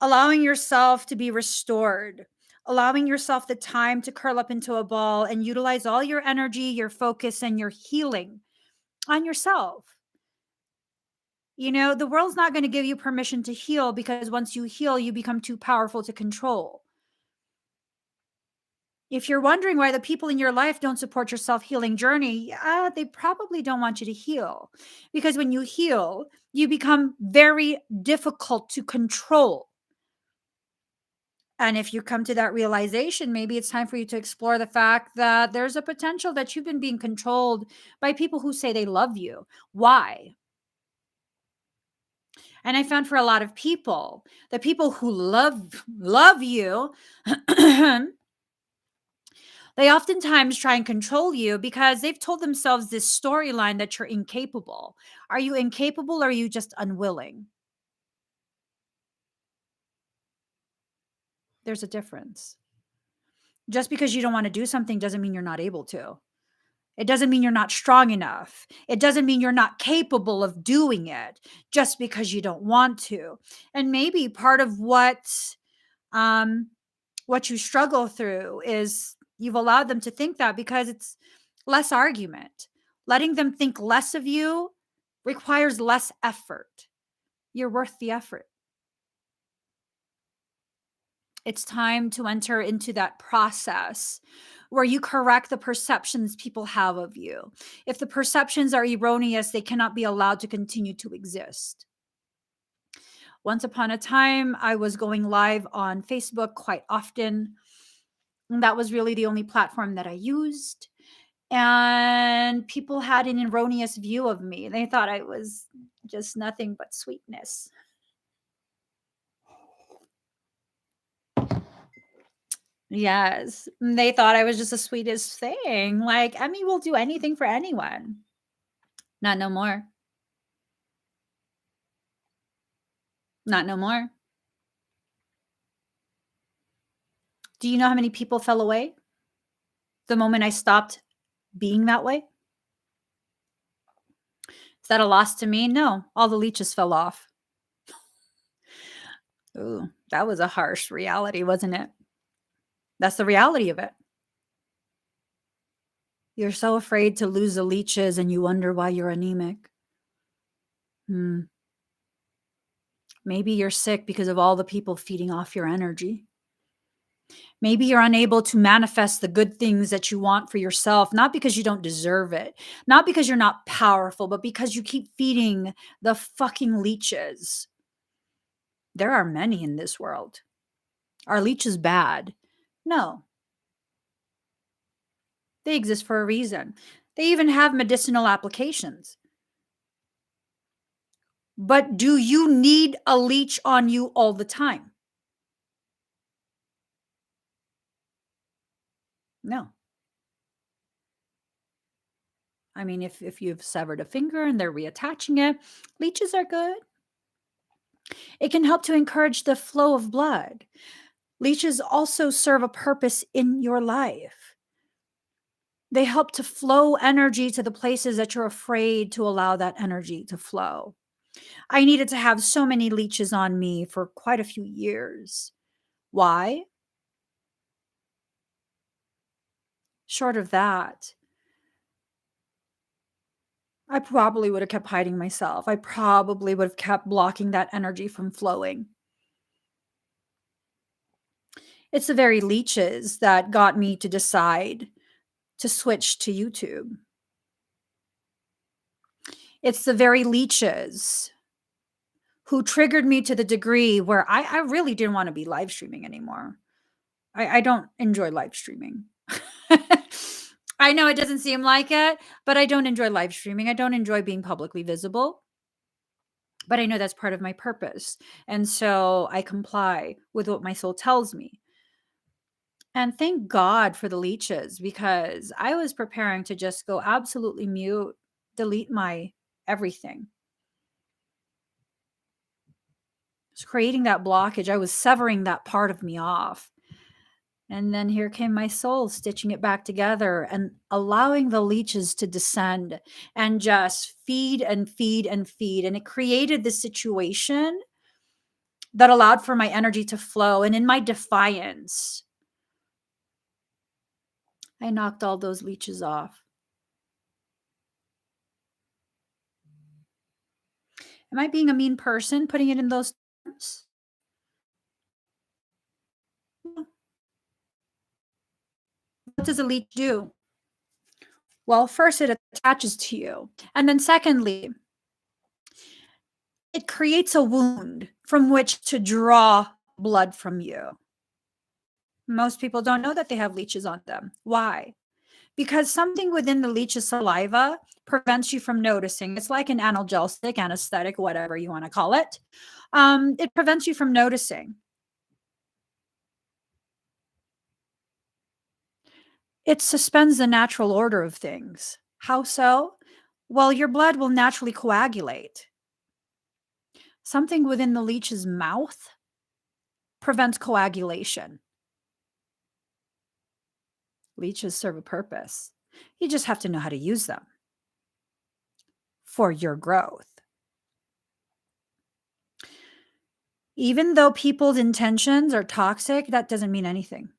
S1: Allowing yourself to be restored, allowing yourself the time to curl up into a ball and utilize all your energy, your focus, and your healing on yourself. You know, the world's not going to give you permission to heal, because once you heal, you become too powerful to control. If you're wondering why the people in your life don't support your self-healing journey, they probably don't want you to heal. Because when you heal, you become very difficult to control. And if you come to that realization, maybe it's time for you to explore the fact that there's a potential that you've been being controlled by people who say they love you. Why? And I found for a lot of people, the people who love you, they oftentimes try and control you because they've told themselves this storyline that you're incapable. Are you incapable, or are you just unwilling? There's a difference. Just because you don't want to do something doesn't mean you're not able to. It doesn't mean you're not strong enough. It doesn't mean you're not capable of doing it just because you don't want to. And maybe part of um, what you struggle through is you've allowed them to think that, because it's less argument. Letting them think less of you requires less effort. You're worth the effort. It's time to enter into that process where you correct the perceptions people have of you. If the perceptions are erroneous, they cannot be allowed to continue to exist. Once upon a time, I was going live on Facebook quite often. And that was really the only platform that I used. And people had an erroneous view of me. They thought I was just nothing but sweetness. Yes. They thought I was just the sweetest thing. Like, Emmie will do anything for anyone. Not no more. Not no more. Do you know how many people fell away the moment I stopped being that way? Is that a loss to me? No. All the leeches fell off. Ooh, that was a harsh reality, wasn't it? That's the reality of it. You're so afraid to lose the leeches and you wonder why you're anemic. Maybe you're sick because of all the people feeding off your energy. Maybe you're unable to manifest the good things that you want for yourself, not because you don't deserve it, not because you're not powerful, but because you keep feeding the fucking leeches. There are many in this world. Are leeches bad? No. They exist for a reason. They even have medicinal applications. But do you need a leech on you all the time? No. I mean, if you've severed a finger and they're reattaching it, leeches are good. It can help to encourage the flow of blood. Leeches also serve a purpose in your life. They help to flow energy to the places that you're afraid to allow that energy to flow. I needed to have so many leeches on me for quite a few years. Why? Short of that, I probably would have kept hiding myself. I probably would have kept blocking that energy from flowing. It's the very leeches that got me to decide to switch to YouTube. It's the very leeches who triggered me to the degree where I really didn't want to be live streaming anymore. I don't enjoy live streaming. I know it doesn't seem like it, but I don't enjoy live streaming. I don't enjoy being publicly visible, but I know that's part of my purpose. And so I comply with what my soul tells me. And thank God for the leeches, because I was preparing to just go absolutely mute, delete my everything. was creating that blockage. I was severing that part of me off. And then here came my soul stitching it back together and allowing the leeches to descend and just feed and feed and feed. And it created this situation that allowed for my energy to flow. And in my defiance, I knocked all those leeches off. Am I being a mean person putting it in those terms? What does a leech do? Well, first, it attaches to you. And then, secondly, it creates a wound from which to draw blood from you. Most people don't know that they have leeches on them. Why? Because something within the leech's saliva prevents you from noticing. It's like an analgesic, anesthetic, whatever you want to call it. It prevents you from noticing. It suspends the natural order of things. How so? Well, your blood will naturally coagulate. Something within the leech's mouth prevents coagulation. Leeches serve a purpose. You just have to know how to use them for your growth. Even though people's intentions are toxic, that doesn't mean anything.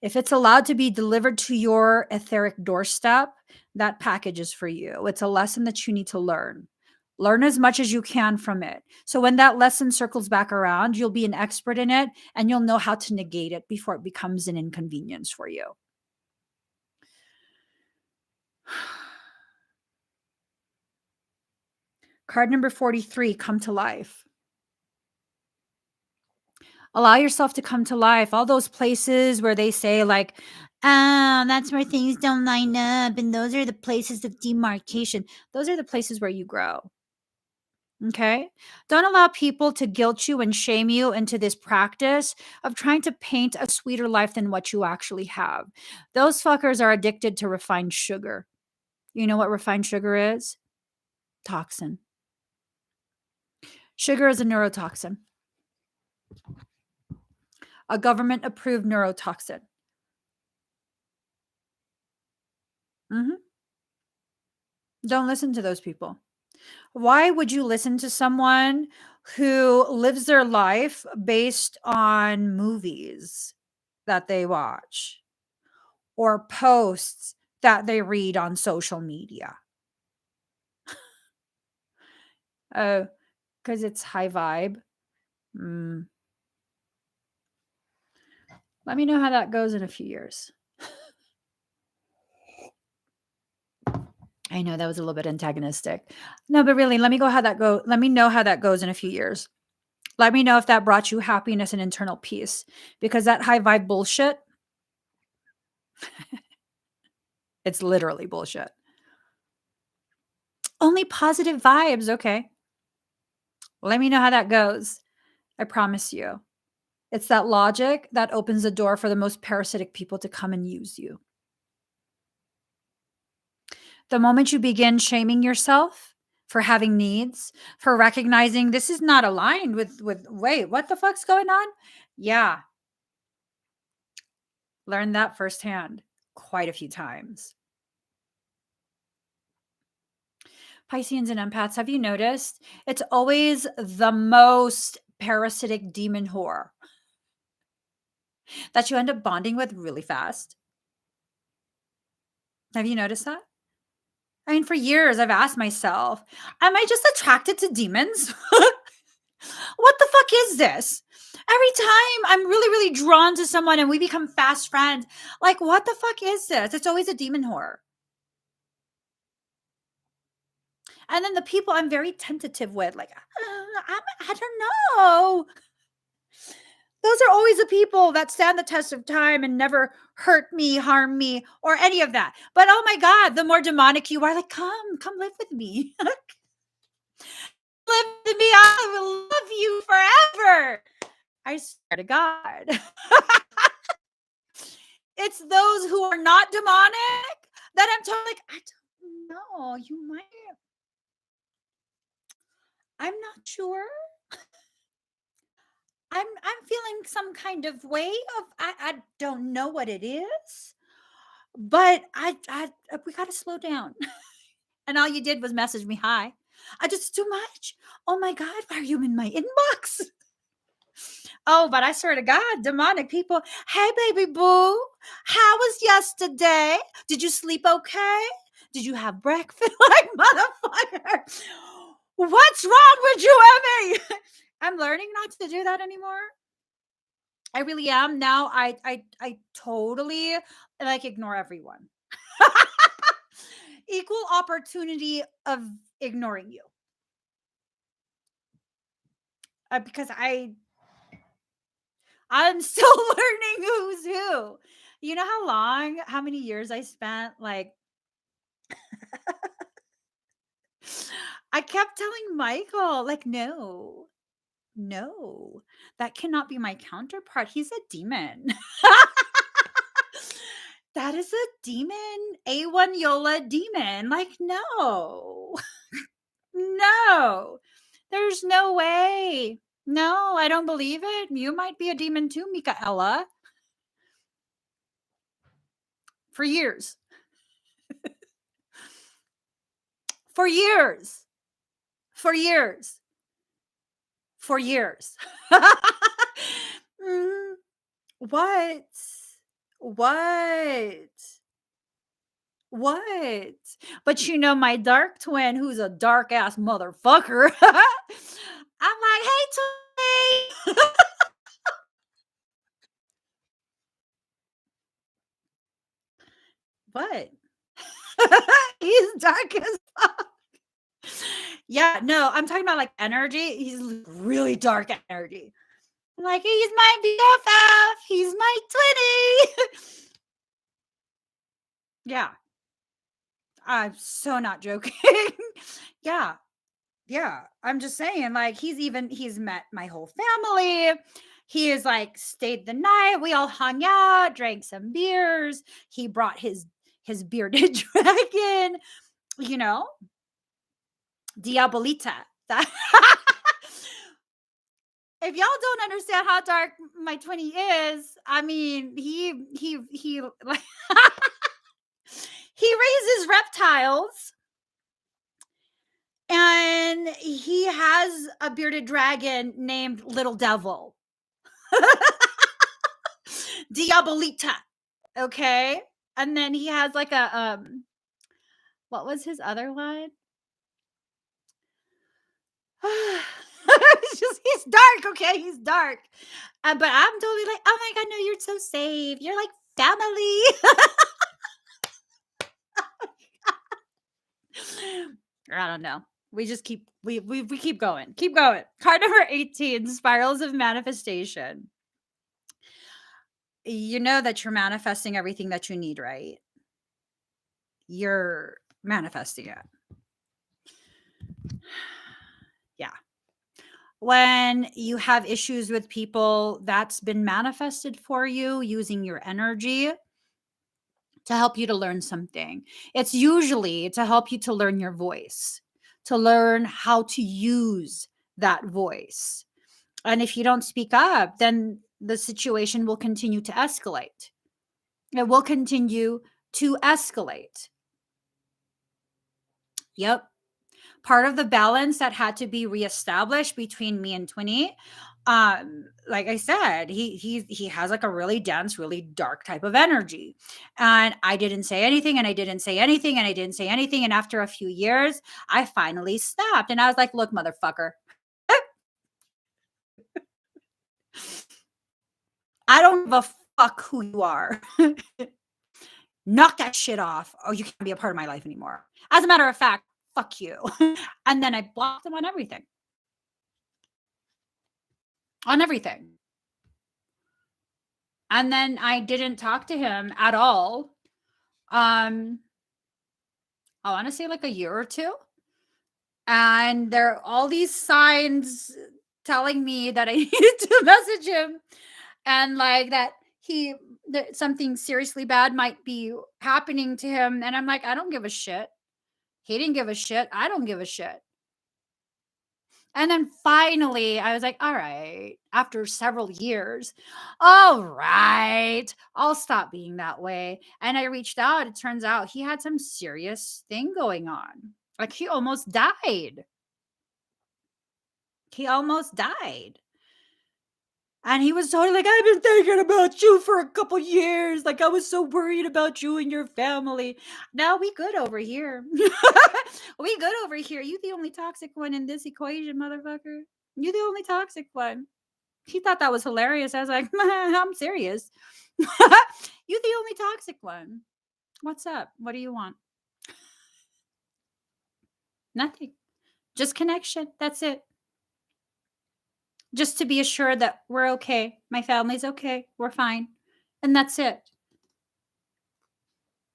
S1: If it's allowed to be delivered to your etheric doorstep, that package is for you. It's a lesson that you need to learn. Learn as much as you can from it. So when that lesson circles back around, you'll be an expert in it and you'll know how to negate it before it becomes an inconvenience for you. Card number 43, come to life. Allow yourself to come to life. All those places where they say like, that's where things don't line up. And those are the places of demarcation. Those are the places where you grow. Okay. Don't allow people to guilt you and shame you into this practice of trying to paint a sweeter life than what you actually have. Those fuckers are addicted to refined sugar. You know what refined sugar is? Toxin. Sugar is a neurotoxin, a government approved neurotoxin. Don't listen to those people. Why would you listen to someone who lives their life based on movies that they watch or posts that they read on social media? Oh, because it's high vibe. Let me know how that goes in a few years. I know that was a little bit antagonistic. No, but really, let me know how that goes in a few years. Let me know if that brought you happiness and internal peace, because that high vibe bullshit, it's literally bullshit. Only positive vibes. Okay. Let me know how that goes. I promise you. It's that logic that opens the door for the most parasitic people to come and use you. The moment you begin shaming yourself for having needs, for recognizing this is not aligned with wait, what the fuck's going on? Yeah. Learned that firsthand quite a few times. Pisceans and empaths, have you noticed? It's always the most parasitic demon whore that you end up bonding with really fast. Have you noticed that? I mean, for years, I've asked myself, am I just attracted to demons? What the fuck is this? Every time I'm really, really drawn to someone and we become fast friends, like, what the fuck is this? It's always a demon whore. And then the people I'm very tentative with, like, I don't know. Those are always the people that stand the test of time and never hurt me, harm me, or any of that. But oh my God, the more demonic you are, like, come live with me. Live with me. I will love you forever. I swear to God. It's those who are not demonic that I'm totally like, I don't know. You might. I'm not sure. I'm feeling some kind of way of I don't know what it is, but I we gotta slow down. And all you did was message me, hi. I just too much. Oh my God, why are you in my inbox? Oh, but I swear to God, demonic people. Hey, baby boo, how was yesterday? Did you sleep okay? Did you have breakfast? Like, motherfucker, what's wrong with you, Emmy? I'm learning not to do that anymore. I really am now. I totally like ignore everyone. Equal opportunity of ignoring you. Because I'm still learning who's who. You know how many years I spent like I kept telling Michael like no. No. That cannot be my counterpart. He's a demon. That is a demon, A1 Yola demon. Like no. No. There's no way. No, I don't believe it. You might be a demon too, Michaela. For years. For years. For years. For years. Mm, what? What? What? But you know, my dark twin, who's a dark ass motherfucker. I'm like, hey, twin. What? He's dark as fuck. Yeah, no, I'm talking about like energy. He's really dark energy. I'm like, he's my BFF. He's my twinny. Yeah, I'm so not joking. Yeah, yeah. I'm just saying, like, he's met my whole family. He is like stayed the night. We all hung out, drank some beers. He brought his bearded dragon, you know, Diabolita. That if y'all don't understand how dark my twinny is, I mean, he like he raises reptiles and he has a bearded dragon named Little Devil. Diabolita. Okay. And then he has like a what was his other one? It's just he's dark, okay? He's dark. But I'm totally like, oh my god, no, you're so safe. You're like family. I don't know. We just keep we keep going. Keep going. Card number 18, spirals of manifestation. You know that you're manifesting everything that you need, right? You're manifesting it. Yeah. When you have issues with people, that's been manifested for you using your energy to help you to learn something. It's usually to help you to learn your voice, to learn how to use that voice. And if you don't speak up, then the situation will continue to escalate. It will continue to escalate. Yep. Part of the balance that had to be reestablished between me and Twinny, like I said, he has like a really dense, really dark type of energy. And I didn't say anything, and I didn't say anything, and I didn't say anything. And after a few years, I finally snapped. And I was like, look, motherfucker, I don't give a fuck who you are. Knock that shit off, or you can't be a part of my life anymore. As a matter of fact, fuck you. And then I blocked him on everything. On everything. And then I didn't talk to him at all. Um, I want to say like a year or two. And there are all these signs telling me that I needed to message him and like that something seriously bad might be happening to him. And I'm like, I don't give a shit. He didn't give a shit. I don't give a shit. And then finally, I was like, all right, after several years, all right, I'll stop being that way. And I reached out. It turns out he had some serious thing going on. Like he almost died. He almost died. And he was totally like, I've been thinking about you for a couple years. Like I was so worried about you and your family. Now we good over here. We good over here. You the only toxic one in this equation, motherfucker. You the only toxic one. He thought that was hilarious. I was like, I'm serious. You the only toxic one. What's up? What do you want? Nothing. Just connection. That's it. Just to be assured that we're okay. My family's okay. We're fine. And that's it.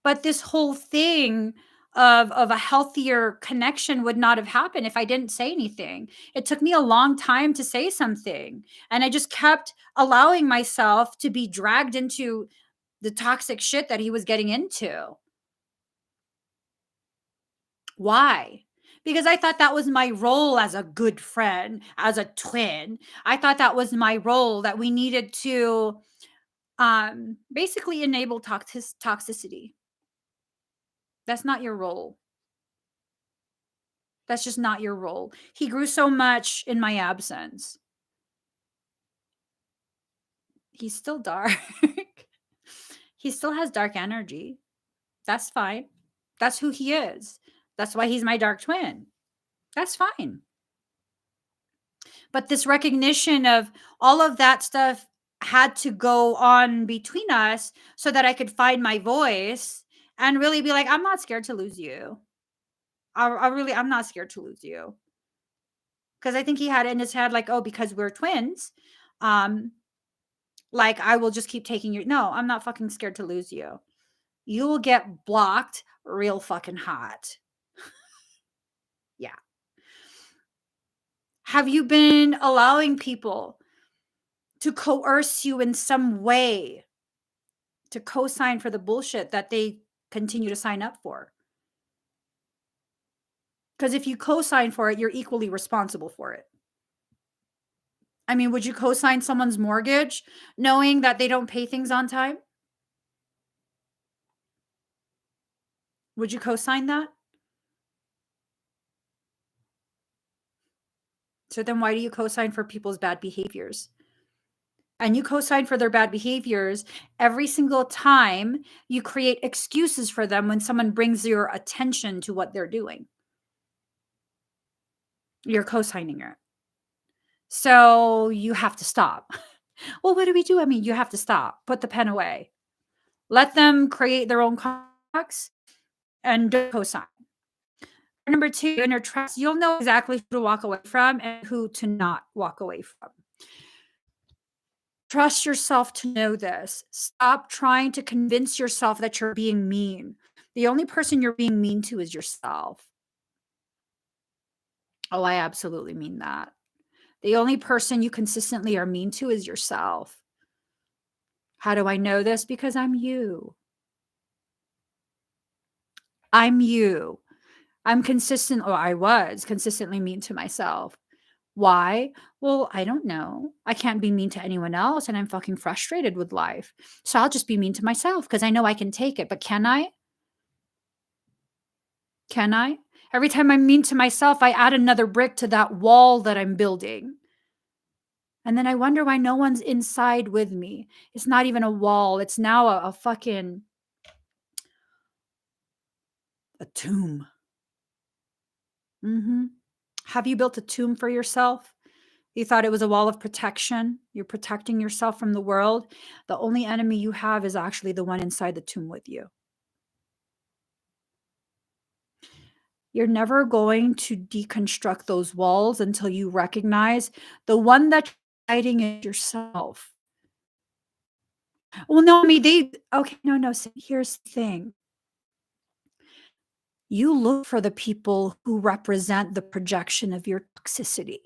S1: But this whole thing of a healthier connection would not have happened if I didn't say anything. It took me a long time to say something, and I just kept allowing myself to be dragged into the toxic shit that he was getting into. Why? Because I thought that was my role as a good friend, as a twin. I thought that was my role, that we needed to basically enable toxicity. That's not your role. That's just not your role. He grew so much in my absence. He's still dark. He still has dark energy. That's fine. That's who he is. That's why he's my dark twin. That's fine. But this recognition of all of that stuff had to go on between us so that I could find my voice and really be like, I'm not scared to lose you. I'm not scared to lose you. Because I think he had it in his head, like, oh, because we're twins, um, like I will just keep taking you. No, I'm not fucking scared to lose you. You will get blocked real fucking hot. Yeah. Have you been allowing people to coerce you in some way to co-sign for the bullshit that they continue to sign up for? Because if you co-sign for it, you're equally responsible for it. I mean, would you co-sign someone's mortgage knowing that they don't pay things on time? Would you co-sign that? So then why do you co-sign for people's bad behaviors? And you co-sign for their bad behaviors every single time you create excuses for them when someone brings your attention to what they're doing. You're co-signing it. So you have to stop. Well, what do we do? I mean, you have to stop. Put the pen away. Let them create their own contracts and don't co-sign. Number two, inner trust. You'll know exactly who to walk away from and who to not walk away from. Trust yourself to know this. Stop trying to convince yourself that you're being mean. The only person you're being mean to is yourself. Oh, I absolutely mean that. The only person you consistently are mean to is yourself. How do I know this? Because I'm you. I'm you. I'm consistent, or I was consistently mean to myself. Why? Well, I don't know. I can't be mean to anyone else, and I'm fucking frustrated with life. So I'll just be mean to myself because I know I can take it. But can I? Can I? Every time I'm mean to myself, I add another brick to that wall that I'm building. And then I wonder why no one's inside with me. It's not even a wall. It's now a fucking a tomb. Have you built a tomb for yourself? You thought it was a wall of protection. You're protecting yourself from the world. The only enemy you have is actually the one inside the tomb with you. You're never going to deconstruct those walls until you recognize the one that's hiding is yourself. Well, no, I mean, no. So here's the thing. You look for the people who represent the projection of your toxicity.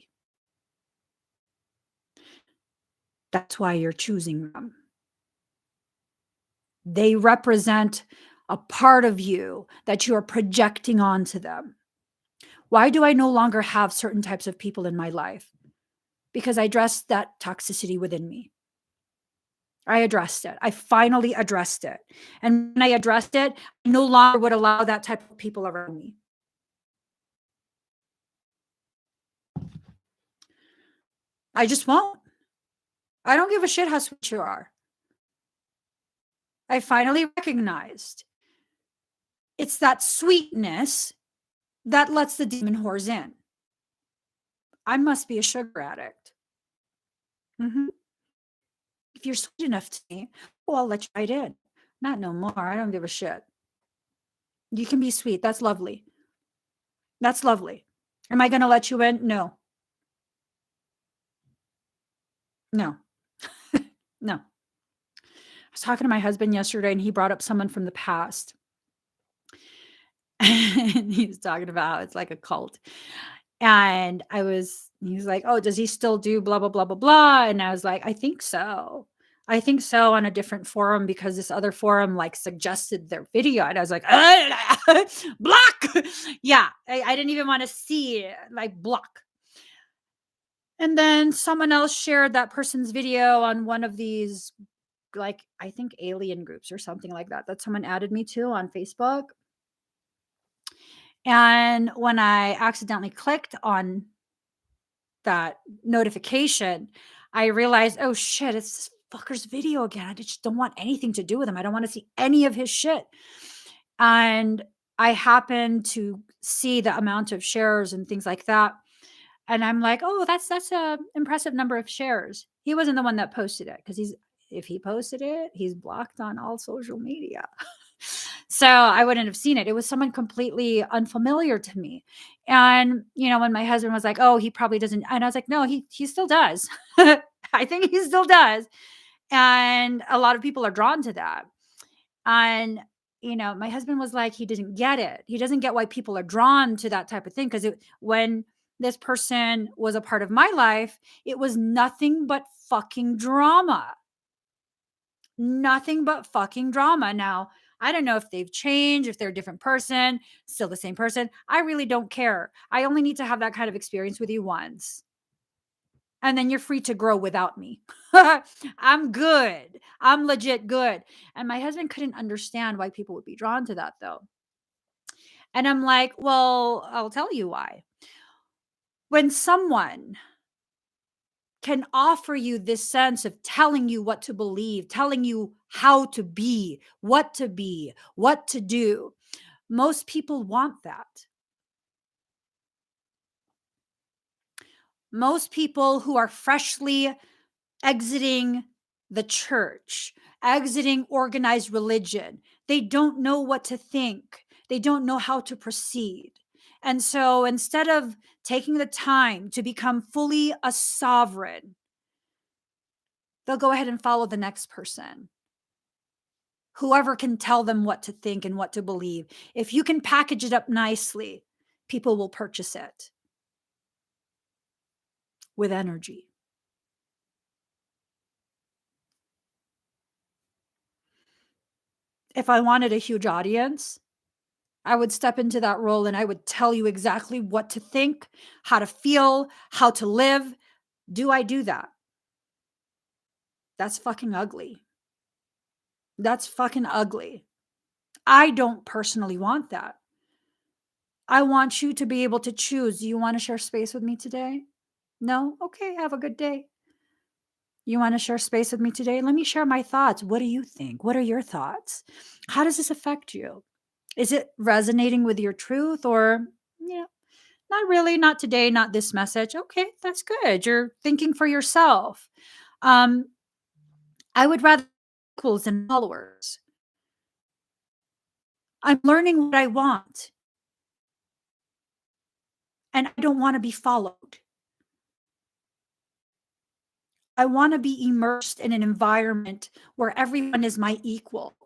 S1: That's why you're choosing them. They represent a part of you that you are projecting onto them. Why do I no longer have certain types of people in my life? Because I addressed that toxicity within me. I addressed it. I finally addressed it. And when I addressed it, I no longer would allow that type of people around me. I just won't. I don't give a shit how sweet you are. I finally recognized it's that sweetness that lets the demon whores in. I must be a sugar addict. Mhm. If you're sweet enough to me, well, I'll let you right in. Not no more. I don't give a shit. You can be sweet. That's lovely. That's lovely. Am I going to let you in? No. No. No. I was talking to my husband yesterday and he brought up someone from the past. And he was talking about how it's like a cult. And he was like, "Oh, does he still do blah, blah, blah, blah, blah?" And I was like, "I think so. I think so on a different forum because this other forum like suggested their video." And I was like, block. Yeah. I didn't even want to see it, like block. And then someone else shared that person's video on one of these, like, I think alien groups or something like that, that someone added me to on Facebook. And when I accidentally clicked on that notification, I realized, oh shit, it's this fucker's video again. I just don't want anything to do with him. I don't want to see any of his shit. And I happened to see the amount of shares and things like that. And I'm like, oh, that's a impressive number of shares. He wasn't the one that posted it because if he posted it, he's blocked on all social media. So I wouldn't have seen it. It was someone completely unfamiliar to me. And, when my husband was like, oh, he probably doesn't. And I was like, no, he still does. I think he still does. And a lot of people are drawn to that. And, my husband was like, he didn't get it. He doesn't get why people are drawn to that type of thing. Because when this person was a part of my life, it was nothing but fucking drama. Nothing but fucking drama. Now, I don't know if they've changed, if they're a different person, still the same person. I really don't care. I only need to have that kind of experience with you once. And then you're free to grow without me. I'm good. I'm legit good. And my husband couldn't understand why people would be drawn to that, though. And I'm like, well, I'll tell you why. When someone can offer you this sense of telling you what to believe, telling you how to be, what to do. Most people want that. Most people who are freshly exiting the church, exiting organized religion, they don't know what to think. They don't know how to proceed. And so instead of taking the time to become fully a sovereign, they'll go ahead and follow the next person. Whoever can tell them what to think and what to believe. If you can package it up nicely, people will purchase it with energy. If I wanted a huge audience, I would step into that role and I would tell you exactly what to think, how to feel, how to live. Do I do that? That's fucking ugly. That's fucking ugly. I don't personally want that. I want you to be able to choose. Do you want to share space with me today? No? Okay, have a good day. You want to share space with me today? Let me share my thoughts. What do you think? What are your thoughts? How does this affect you? Is it resonating with your truth or, not really, not today, not this message? Okay, that's good. You're thinking for yourself. Um, I would rather equals than followers. I'm learning what I want and I don't want to be followed. I want to be immersed in an environment where everyone is my equal,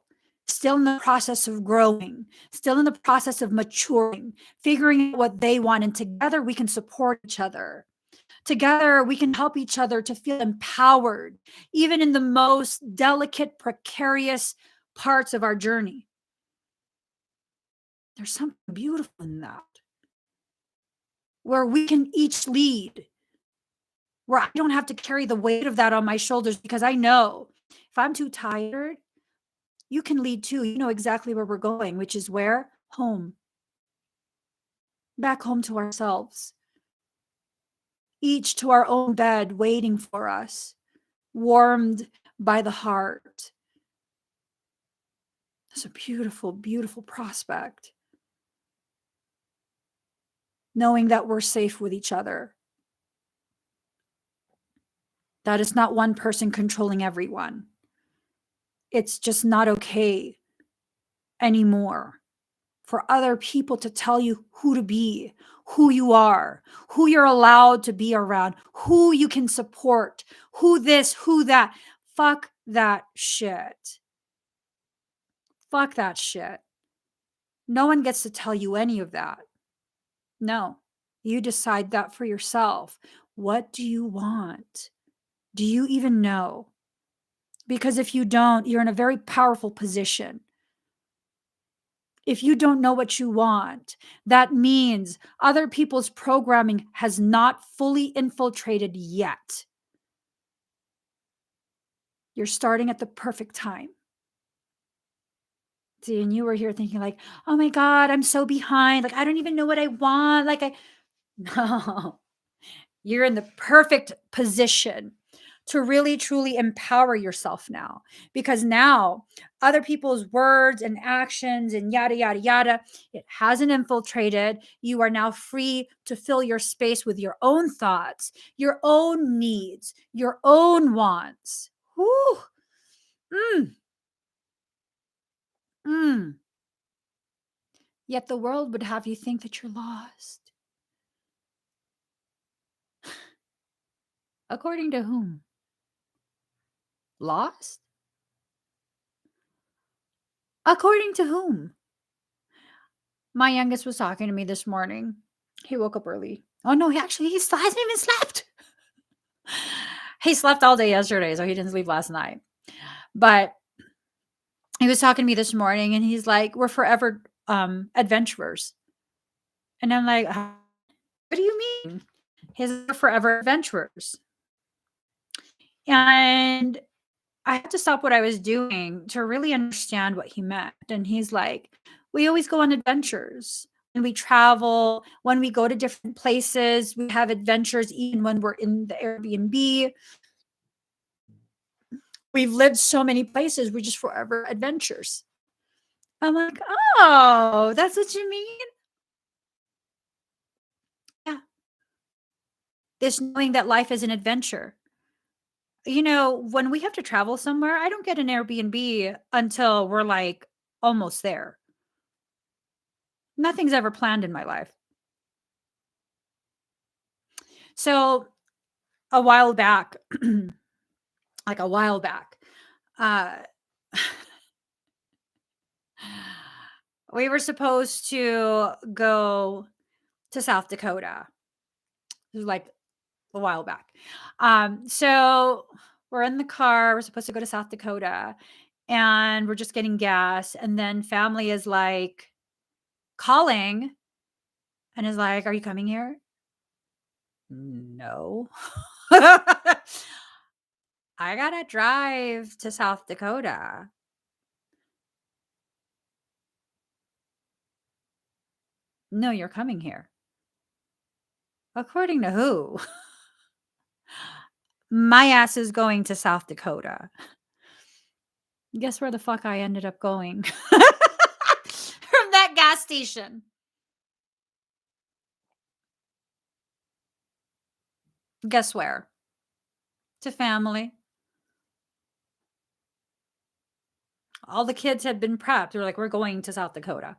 S1: still in the process of growing, still in the process of maturing, figuring out what they want. And together we can support each other. Together we can help each other to feel empowered, even in the most delicate, precarious parts of our journey. There's something beautiful in that. where we can each lead, where I don't have to carry the weight of that on my shoulders because I know if I'm too tired, you can lead too. You know exactly where we're going, which is where? Home. Back home to ourselves. Each to our own bed waiting for us, warmed by the heart. It's a beautiful, beautiful prospect. Knowing that we're safe with each other. That it's not one person controlling everyone. It's just not okay anymore for other people to tell you who to be, who you are, who you're allowed to be around, who you can support, who this, who that. Fuck that shit. Fuck that shit. No one gets to tell you any of that. No, you decide that for yourself. What do you want? Do you even know? Because if you don't, you're in a very powerful position. If you don't know what you want, that means other people's programming has not fully infiltrated yet. You're starting at the perfect time. See, and you were here thinking like, oh my God, I'm so behind. Like, I don't even know what I want. No, you're in the perfect position to really truly empower yourself now, because now other people's words and actions and yada yada yada, it hasn't infiltrated. You are now free to fill your space with your own thoughts, your own needs, your own wants. Whew. Mm, mm. Yet the world would have you think that you're lost. According to whom? Lost? According to whom? My youngest was talking to me this morning. He woke up early. Oh no, he still hasn't even slept. He slept all day yesterday, so he didn't sleep last night. But he was talking to me this morning and he's like, we're forever adventurers. And I'm like, what do you mean? He's like, we're forever adventurers. And I had to stop what I was doing to really understand what he meant. And he's like, we always go on adventures. When we travel, when we go to different places, we have adventures even when we're in the Airbnb. We've lived so many places, we're just forever adventures. I'm like, oh, that's what you mean? Yeah. This knowing that life is an adventure. You know, when we have to travel somewhere, I don't get an Airbnb until we're like almost there. Nothing's ever planned in my life. So a while back, like a while back, uh, we were supposed to go to South Dakota. It was like a while back. So we're in the car. We're supposed to go to South Dakota, and we're just getting gas. And then family is like calling and is like, "Are you coming here?" No. I gotta drive to South Dakota. No, you're coming here. According to who? My ass is going to South Dakota. Guess where the fuck I ended up going? From that gas station. Guess where? To family. All the kids had been prepped. They were like, we're going to South Dakota.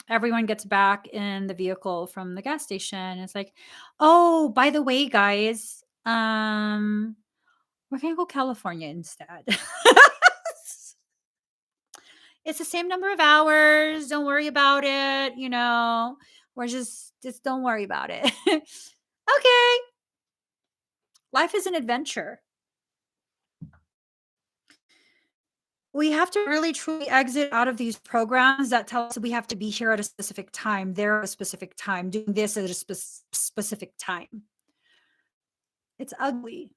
S1: Everyone gets back in the vehicle from the gas station. It's like, oh, by the way, guys, we're gonna go California instead. It's the same number of hours. Don't worry about it. You know, we're just don't worry about it. Okay. Life is an adventure. We have to really truly exit out of these programs that tell us we have to be here at a specific time, there at a specific time, doing this at a specific time. It's ugly.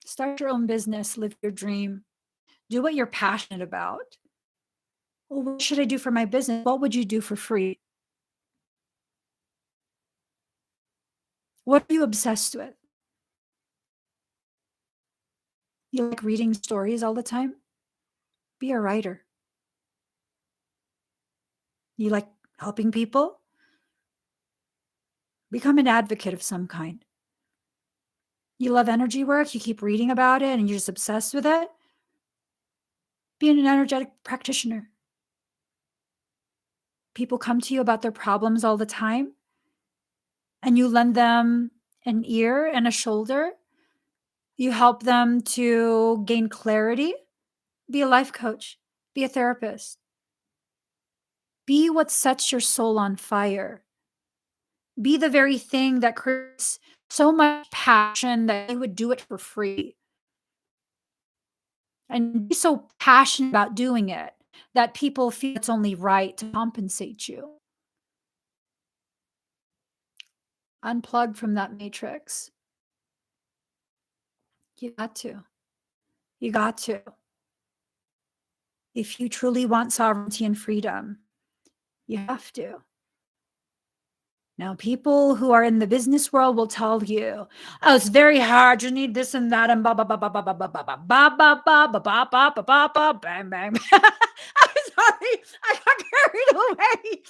S1: Start your own business, live your dream, do what you're passionate about. Well, what should I do for my business? What would you do for free? What are you obsessed with? You like reading stories all the time? Be a writer. You like helping people? Become an advocate of some kind. You love energy work, you keep reading about it, and you're just obsessed with it? Be an energetic practitioner. People come to you about their problems all the time, and you lend them an ear and a shoulder. You help them to gain clarity. Be a life coach. Be a therapist. Be what sets your soul on fire. Be the very thing that creates so much passion that you would do it for free. And be so passionate about doing it that people feel it's only right to compensate you. Unplug from that matrix. You got to. You got to. If you truly want sovereignty and freedom, you have to. Now, people who are in the business world will tell you, "Oh, it's very hard. You need this and that, and ba ba ba ba ba ba ba ba ba ba ba ba ba ba ba ba ba ba bang bang." I'm sorry, I got carried away.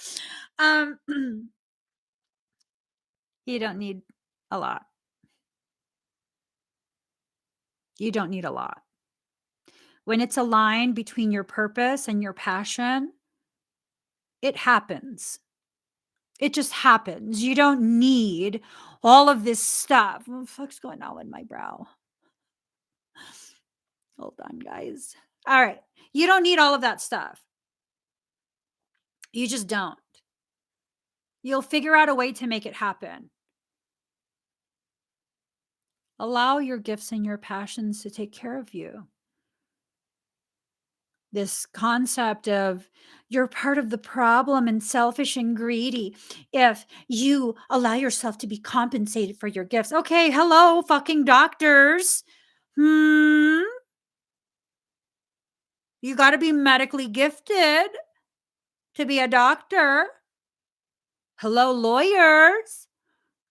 S1: You don't need a lot. You don't need a lot. When it's aligned between your purpose and your passion, it happens. It just happens. You don't need all of this stuff. What the fuck's going on with my brow? Hold on, guys. All right. You don't need all of that stuff. You just don't. You'll figure out a way to make it happen. Allow your gifts and your passions to take care of you. This concept of you're part of the problem and selfish and greedy if you allow yourself to be compensated for your gifts. Okay, hello, fucking doctors. You got to be medically gifted to be a doctor. Hello, lawyers.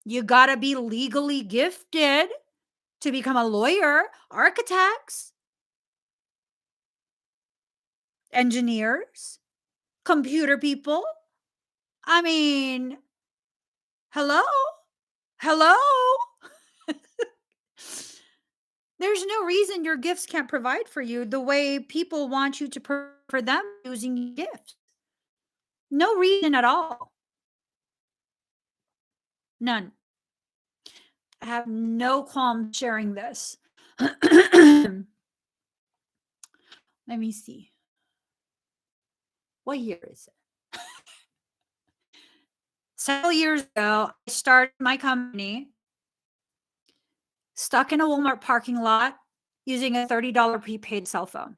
S1: You got to be legally gifted to become a lawyer. Architects, engineers, computer people. I mean, hello? Hello? There's no reason your gifts can't provide for you the way people want you to for them using gifts. No reason at all. None. I have no qualm sharing this. Let me see. What year is it? Several years ago, I started my company stuck in a Walmart parking lot using a $30 prepaid cell phone.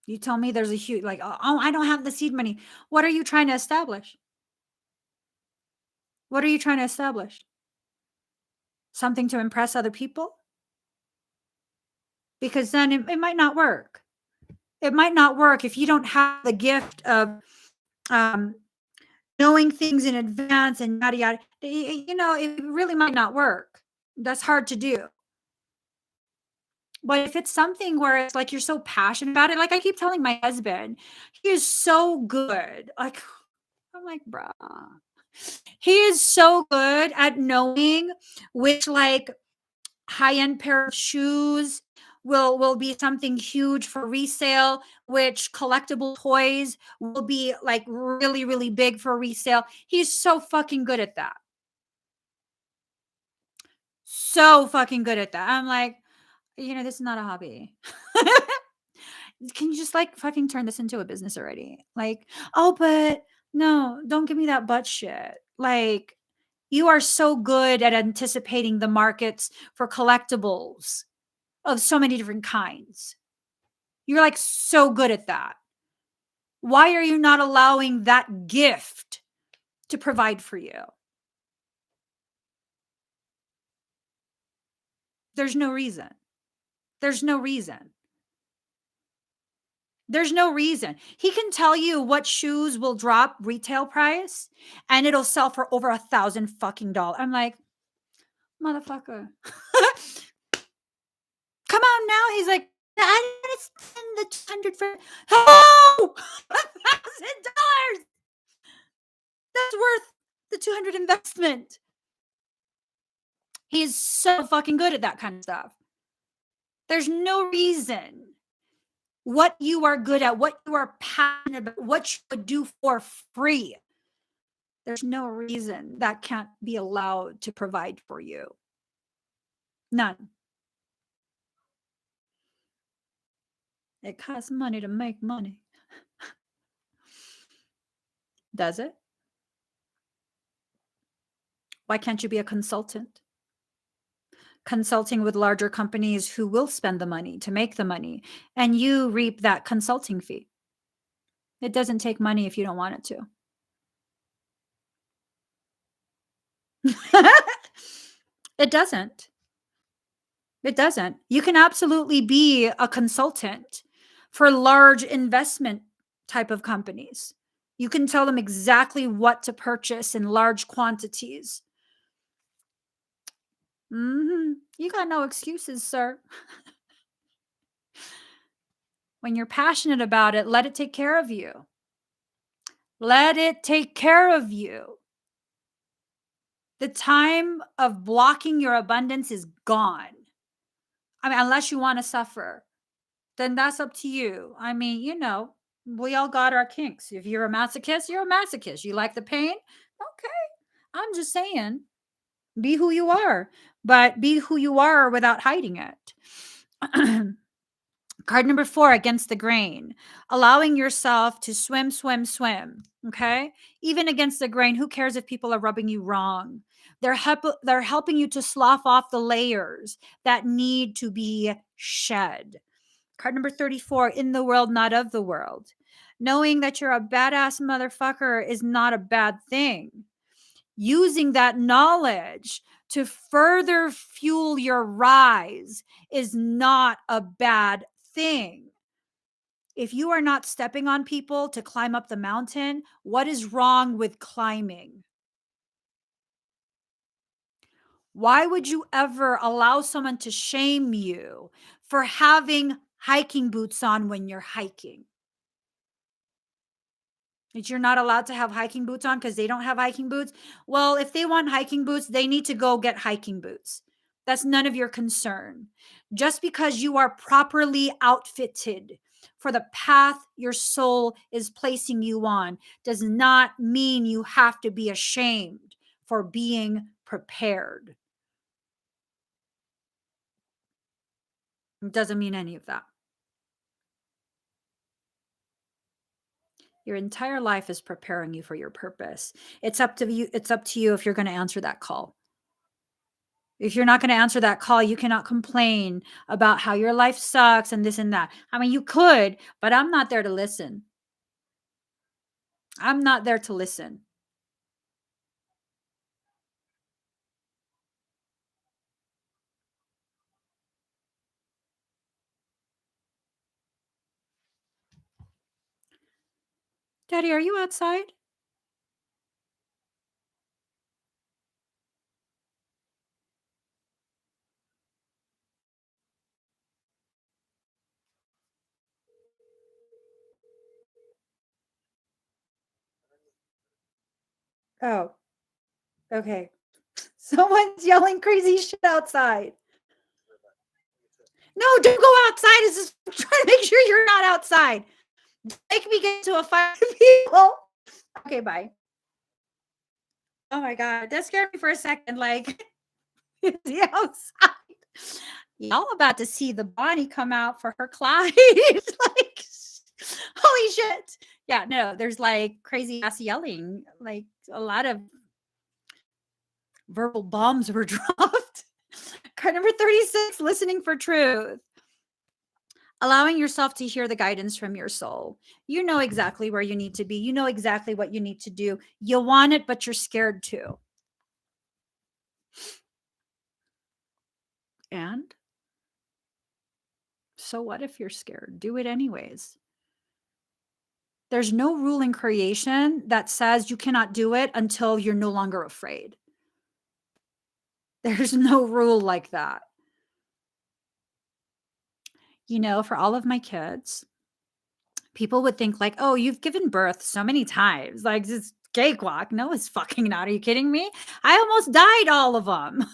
S1: You tell me there's a huge, like, oh, I don't have the seed money. What are you trying to establish? What are you trying to establish? Something to impress other people? Because then it might not work. It might not work if you don't have the gift of um, knowing things in advance and yada yada. It really might not work. That's hard to do. But if it's something where it's like you're so passionate about it, like I keep telling my husband, he is so good. Like, I'm like, bruh. He is so good at knowing which like high-end pair of shoes will be something huge for resale, which collectible toys will be like really, really big for resale. He's so fucking good at that. So fucking good at that. I'm like, this is not a hobby. Can you just like fucking turn this into a business already? Like, oh, but no, don't give me that butt shit. Like, You are so good at anticipating the markets for collectibles of so many different kinds. You're like so good at that. Why are you not allowing that gift to provide for you? There's no reason. There's no reason. There's no reason. He can tell you what shoes will drop retail price and it'll sell for over $1,000 fucking. I'm like, motherfucker. Come on now. He's like, I didn't spend the 200 for oh $1,000. That's worth the 200 investment. He is so fucking good at that kind of stuff. There's no reason what you are good at, what you are passionate about, what you would do for free. There's no reason that can't be allowed to provide for you. None. It costs money to make money. Does it? Why can't you be a consultant? Consulting with larger companies who will spend the money to make the money, and you reap that consulting fee. It doesn't take money if you don't want it to. It doesn't. It doesn't. You can absolutely be a consultant for large investment type of companies. You can tell them exactly what to purchase in large quantities. You got no excuses, sir. When you're passionate about it, let it take care of you. Let it take care of you. The time of blocking your abundance is gone. I mean, unless you want to suffer, then that's up to you. I mean, we all got our kinks. If you're a masochist, you're a masochist. You like the pain? Okay. I'm just saying, be who you are, but be who you are without hiding it. Card number 4, against the grain, allowing yourself to swim, swim, swim. Okay. Even against the grain, who cares if people are rubbing you wrong? They're helping you to slough off the layers that need to be shed. Card number 34, in the world, not of the world. Knowing that you're a badass motherfucker is not a bad thing. Using that knowledge to further fuel your rise is not a bad thing. If you are not stepping on people to climb up the mountain, what is wrong with climbing? Why would you ever allow someone to shame you for having hiking boots on when you're hiking? That you're not allowed to have hiking boots on because they don't have hiking boots? Well, if they want hiking boots, they need to go get hiking boots. That's none of your concern. Just because you are properly outfitted for the path your soul is placing you on does not mean you have to be ashamed for being prepared. It doesn't mean any of that. Your entire life is preparing you for your purpose. It's up to you. It's up to you if you're going to answer that call. If you're not going to answer that call, you cannot complain about how your life sucks and this and that. I mean, you could, but I'm not there to listen. I'm not there to listen. Daddy, are you outside? Oh, okay. Someone's yelling crazy shit outside. No, don't go outside. It's just I'm trying to make sure you're not outside. Make me get to a fight with people. Okay, bye. Oh my God. That scared me for a second. Like, is he outside? Y'all about to see the Bonnie come out for her Clyde. Like, holy shit. Yeah, no, there's like crazy ass yelling. Like a lot of Verbal bombs were dropped. Card number 36, listening for truth. Allowing yourself to hear the guidance from your soul. You know exactly where you need to be. You know exactly what you need to do. You want it, but you're scared too. And so what if you're scared? Do it anyways. There's no rule in creation that says you cannot do it until you're no longer afraid. There's no rule like that. You know, for all of my kids, people would think like, oh, you've given birth so many times. Like, this cakewalk. No, it's fucking not. Are you kidding me? I almost died all of them.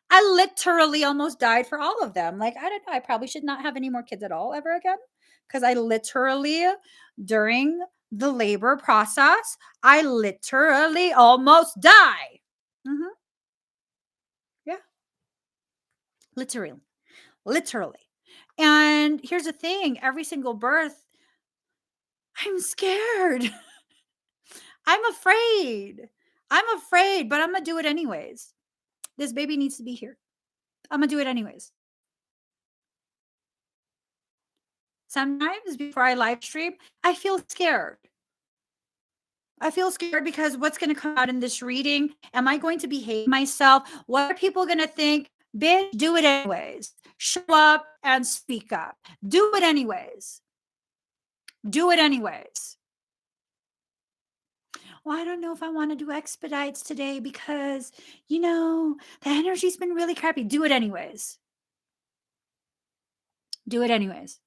S1: I literally almost died for all of them. Like, I don't know. I probably should not have any more kids at all ever again. Because I literally, during the labor process, I literally almost die. Hmm. Yeah, literally. Literally. And here's the thing, every single birth, I'm scared. I'm afraid. I'm afraid, but I'm going to do it anyways. This baby needs to be here. I'm going to do it anyways. Sometimes before I live stream, I feel scared. I feel scared because what's going to come out in this reading? Am I going to behave myself? What are people going to think? Bitch, do it anyways. Show up and speak up. Do it anyways. Do it anyways. Well, I don't know if I want to do expedites today because, the energy's been really crappy. Do it anyways. Do it anyways.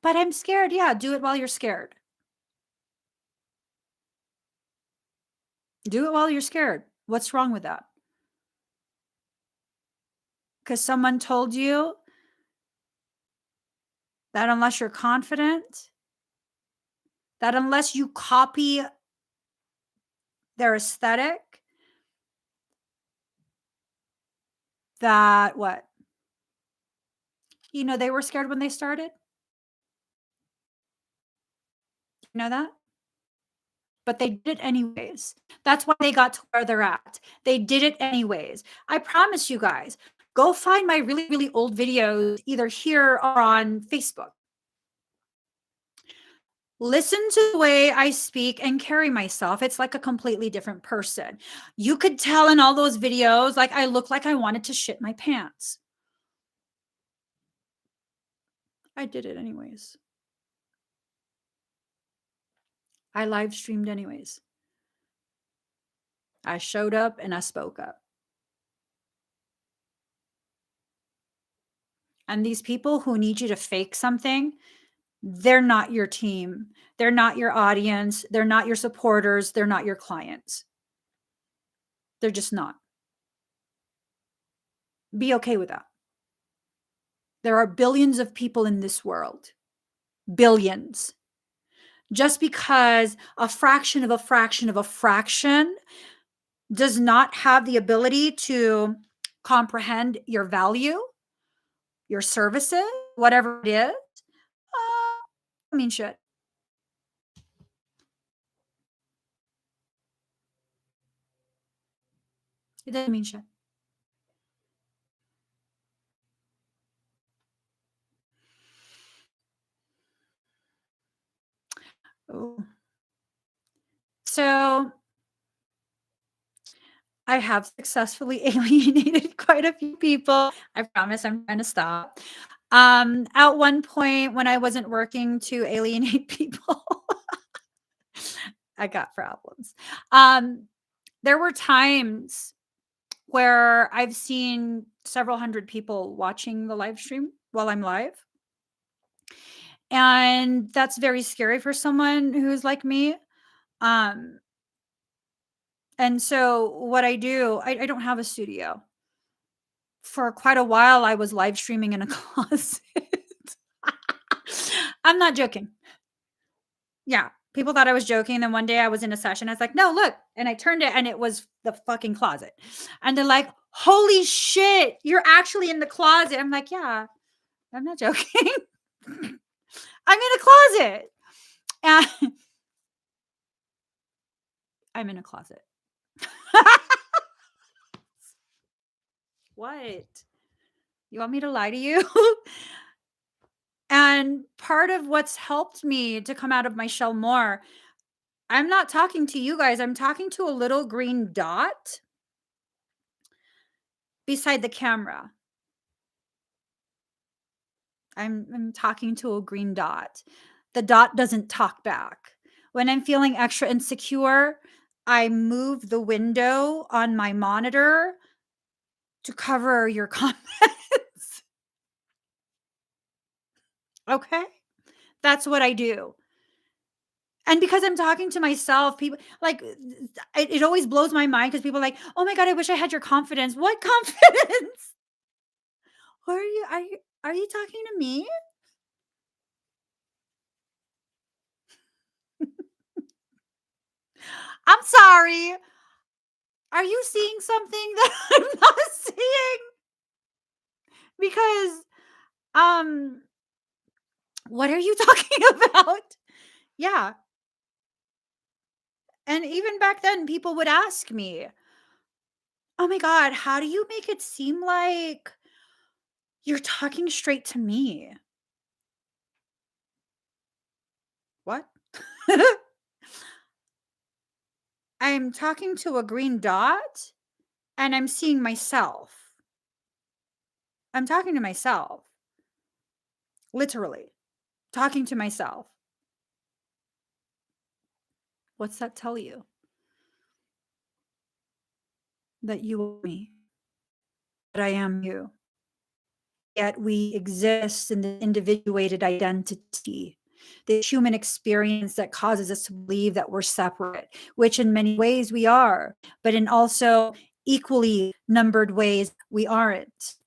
S1: But I'm scared. Yeah, do it while you're scared. Do it while you're scared. What's wrong with that? Because someone told you that unless you're confident, that unless you copy their aesthetic, that what? They were scared when they started. You know that? But they did it anyways. That's why they got to where they're at. They did it anyways. I promise you guys, go find my really, really old videos either here or on Facebook. Listen to the way I speak and carry myself. It's like a completely different person. You could tell in all those videos, like I look like I wanted to shit my pants. I did it anyways. I live streamed anyways. I showed up and I spoke up. And these people who need you to fake something, they're not your team. They're not your audience. They're not your supporters. They're not your clients. They're just not. Be okay with that. There are billions of people in this world. Billions. Just because a fraction of a fraction of a fraction does not have the ability to comprehend your value, your services, whatever it is, I mean shit. It doesn't mean shit. Oh. So I have successfully alienated quite a few people. I promise I'm trying to stop. At one point when I wasn't working to alienate people, I got problems. There were times where I've seen several hundred people watching the live stream while I'm live. And that's very scary for someone who's like me. Um, and so what I do, I don't have a studio. For quite a while, I was live streaming in a closet. I'm not joking. Yeah. People thought I was joking. Then one day I was in a session. I was like, no, look. And I turned it and it was the fucking closet. And they're like, holy shit, you're actually in the closet. I'm like, yeah, I'm not joking. I'm in a closet. And I'm in a closet. What? You want me to lie to you? And part of what's helped me to come out of my shell more, I'm not talking to you guys, I'm talking to a little green dot beside the camera. I'm talking to a green dot. The dot doesn't talk back. When I'm feeling extra insecure, I move the window on my monitor to cover your comments. Okay? That's what I do. And because I'm talking to myself, people like it always blows my mind because people are like, "Oh my god, I wish I had your confidence." What confidence? Who are you talking to me? I'm sorry. Are you seeing something that I'm not seeing? Because um what are you talking about? Yeah. And even back then people would ask me, "Oh my god, how do you make it seem like you're talking straight to me?" What? I'm talking to a green dot and I'm seeing myself. I'm talking to myself, literally talking to myself. What's that tell you? That you are me, that I am you. Yet we exist in the individuated identity, the human experience that causes us to believe that we're separate, which in many ways we are, but in also equally numbered ways we aren't.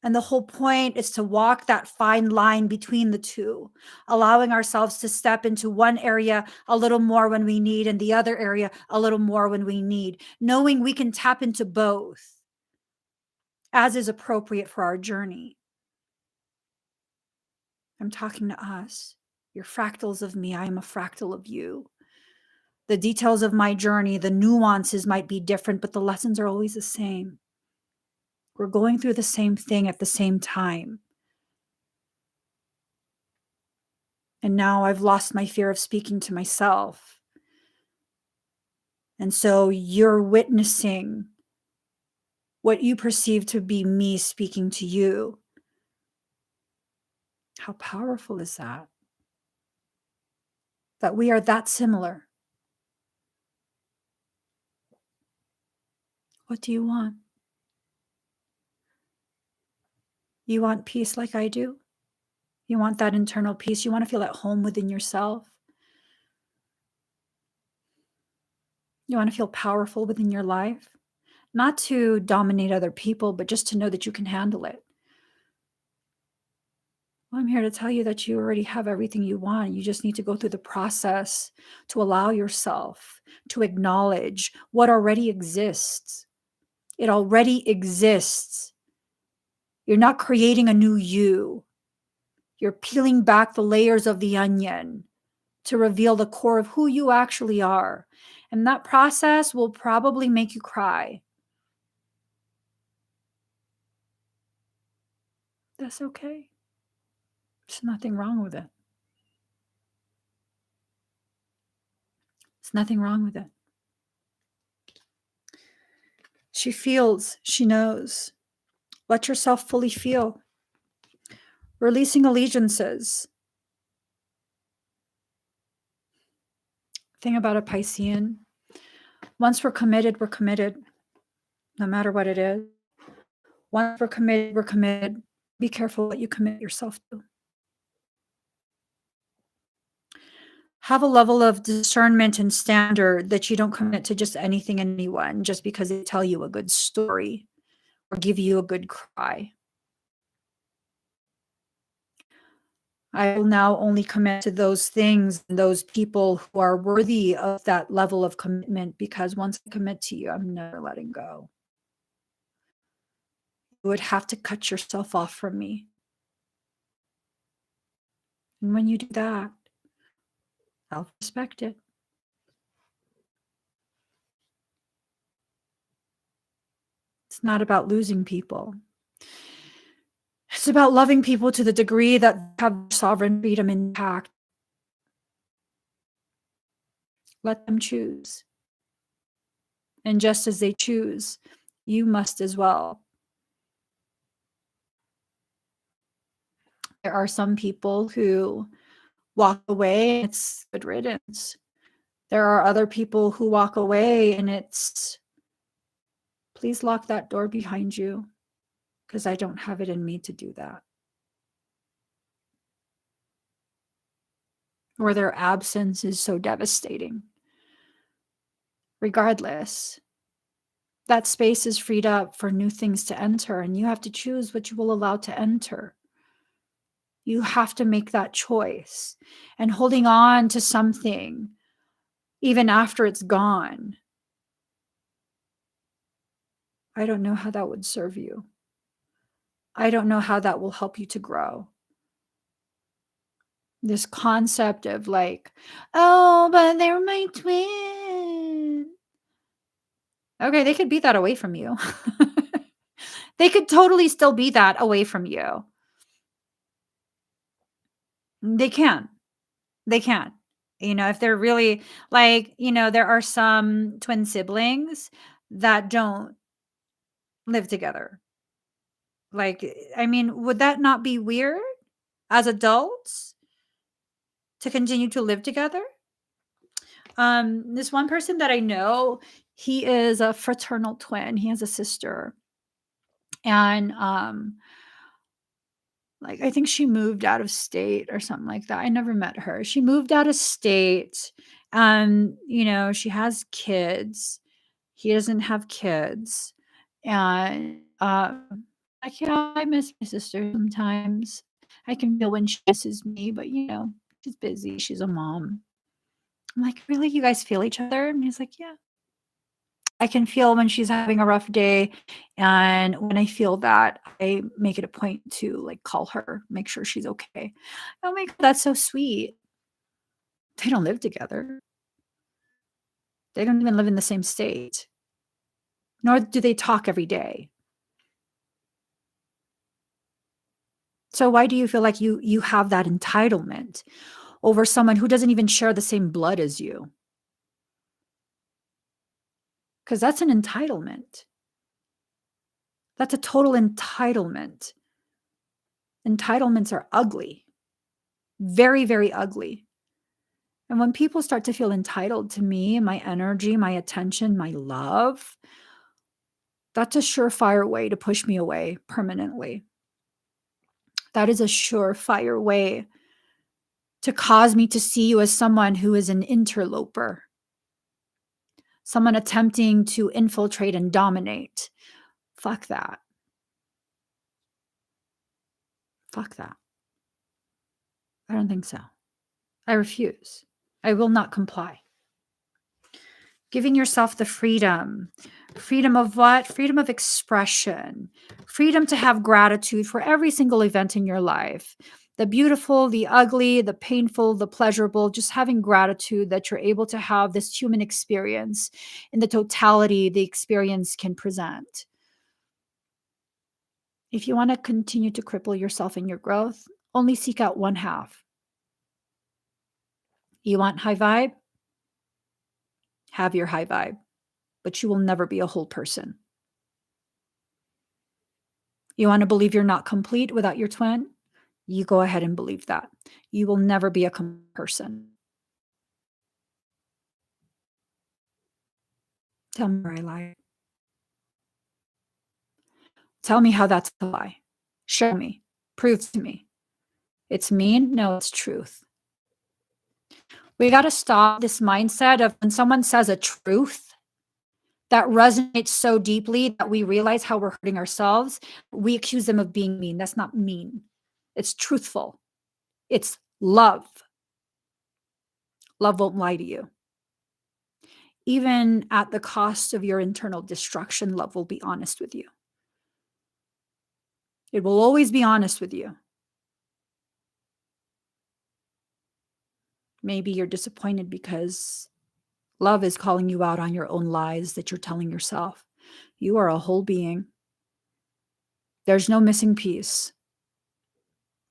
S1: And the whole point is to walk that fine line between the two, allowing ourselves to step into one area a little more when we need, and the other area a little more when we need, knowing we can tap into both as is appropriate for our journey. I'm talking to us. You're fractals of me. I am a fractal of you. The details of my journey, the nuances might be different, but the lessons are always the same. We're going through the same thing at the same time. And now I've lost my fear of speaking to myself. And so you're witnessing what you perceive to be me speaking to you. How powerful is that? That we are that similar. What do you want? You want peace like I do? You want that internal peace? You want to feel at home within yourself? You want to feel powerful within your life? Not to dominate other people, but just to know that you can handle it. Well, I'm here to tell you that you already have everything you want. You just need to go through the process to allow yourself to acknowledge what already exists. It already exists. You're not creating a new you. You're peeling back the layers of the onion to reveal the core of who you actually are. And that process will probably make you cry. That's okay. There's nothing wrong with it. There's nothing wrong with it. She feels, she knows. Let yourself fully feel. Releasing allegiances. Thing about a Piscean, once we're committed, no matter what it is. Once we're committed, we're committed. Be careful what you commit yourself to. Have a level of discernment and standard that you don't commit to just anything and anyone just because they tell you a good story or give you a good cry. I will now only commit to those things and those people who are worthy of that level of commitment, because once I commit to you, I'm never letting go. You would have to cut yourself off from me. And when you do that, I'll respect it. It's not about losing people. It's about loving people to the degree that have sovereign freedom intact. Let them choose. And just as they choose, you must as well. There are some people who walk away and it's good riddance. There are other people who walk away and it's, please lock that door behind you because I don't have it in me to do that. Or their absence is so devastating. Regardless, that space is freed up for new things to enter, and you have to choose what you will allow to enter. You have to make that choice. And holding on to something, even after it's gone, I don't know how that would serve you. I don't know how that will help you to grow. This concept of like, oh, but they're my twin. Okay, they could be that away from you. They could totally still be that away from you. They can. They can. You know, if they're really like, you know, there are some twin siblings that don't live together. Like, I mean, would that not be weird as adults to continue to live together? This one person that I know, he is a fraternal twin. He has a sister. And like I think she moved out of state or something like that. I never met her. She moved out of state and, you know, she has kids. He doesn't have kids. And like, yeah, I miss my sister sometimes. I can feel when she misses me, but you know, she's busy. She's a mom. I'm like, really? You guys feel each other? And he's like, yeah. I can feel when she's having a rough day, and when I feel that, I make it a point to, like, call her, make sure she's okay. Oh my god, that's so sweet. They don't live together. They don't even live in the same state, nor do they talk every day. So why do you feel like you have that entitlement over someone who doesn't even share the same blood as you? Because that's an entitlement. That's a total entitlement. Entitlements are ugly. Very, very ugly. And when people start to feel entitled to me, my energy, my attention, my love, that's a surefire way to push me away permanently. That is a surefire way to cause me to see you as someone who is an interloper, someone attempting to infiltrate and dominate. Fuck that. Fuck that. I don't think so. I refuse. I will not comply. Giving yourself the freedom. Freedom of what? Freedom of expression. Freedom to have gratitude for every single event in your life. The beautiful, the ugly, the painful, the pleasurable, just having gratitude that you're able to have this human experience in the totality the experience can present. If you want to continue to cripple yourself in your growth, only seek out one half. You want high vibe? Have your high vibe, but you will never be a whole person. You want to believe you're not complete without your twin? You go ahead and believe that. You will never be a complete person. Tell me where I lie. Tell me how that's a lie. Show me. Prove to me. It's mean? No, it's truth. We got to stop this mindset of when someone says a truth that resonates so deeply that we realize how we're hurting ourselves, we accuse them of being mean. That's not mean. It's truthful. It's love. Love won't lie to you. Even at the cost of your internal destruction, love will be honest with you. It will always be honest with you. Maybe you're disappointed because love is calling you out on your own lies that you're telling yourself. You are a whole being. There's no missing piece.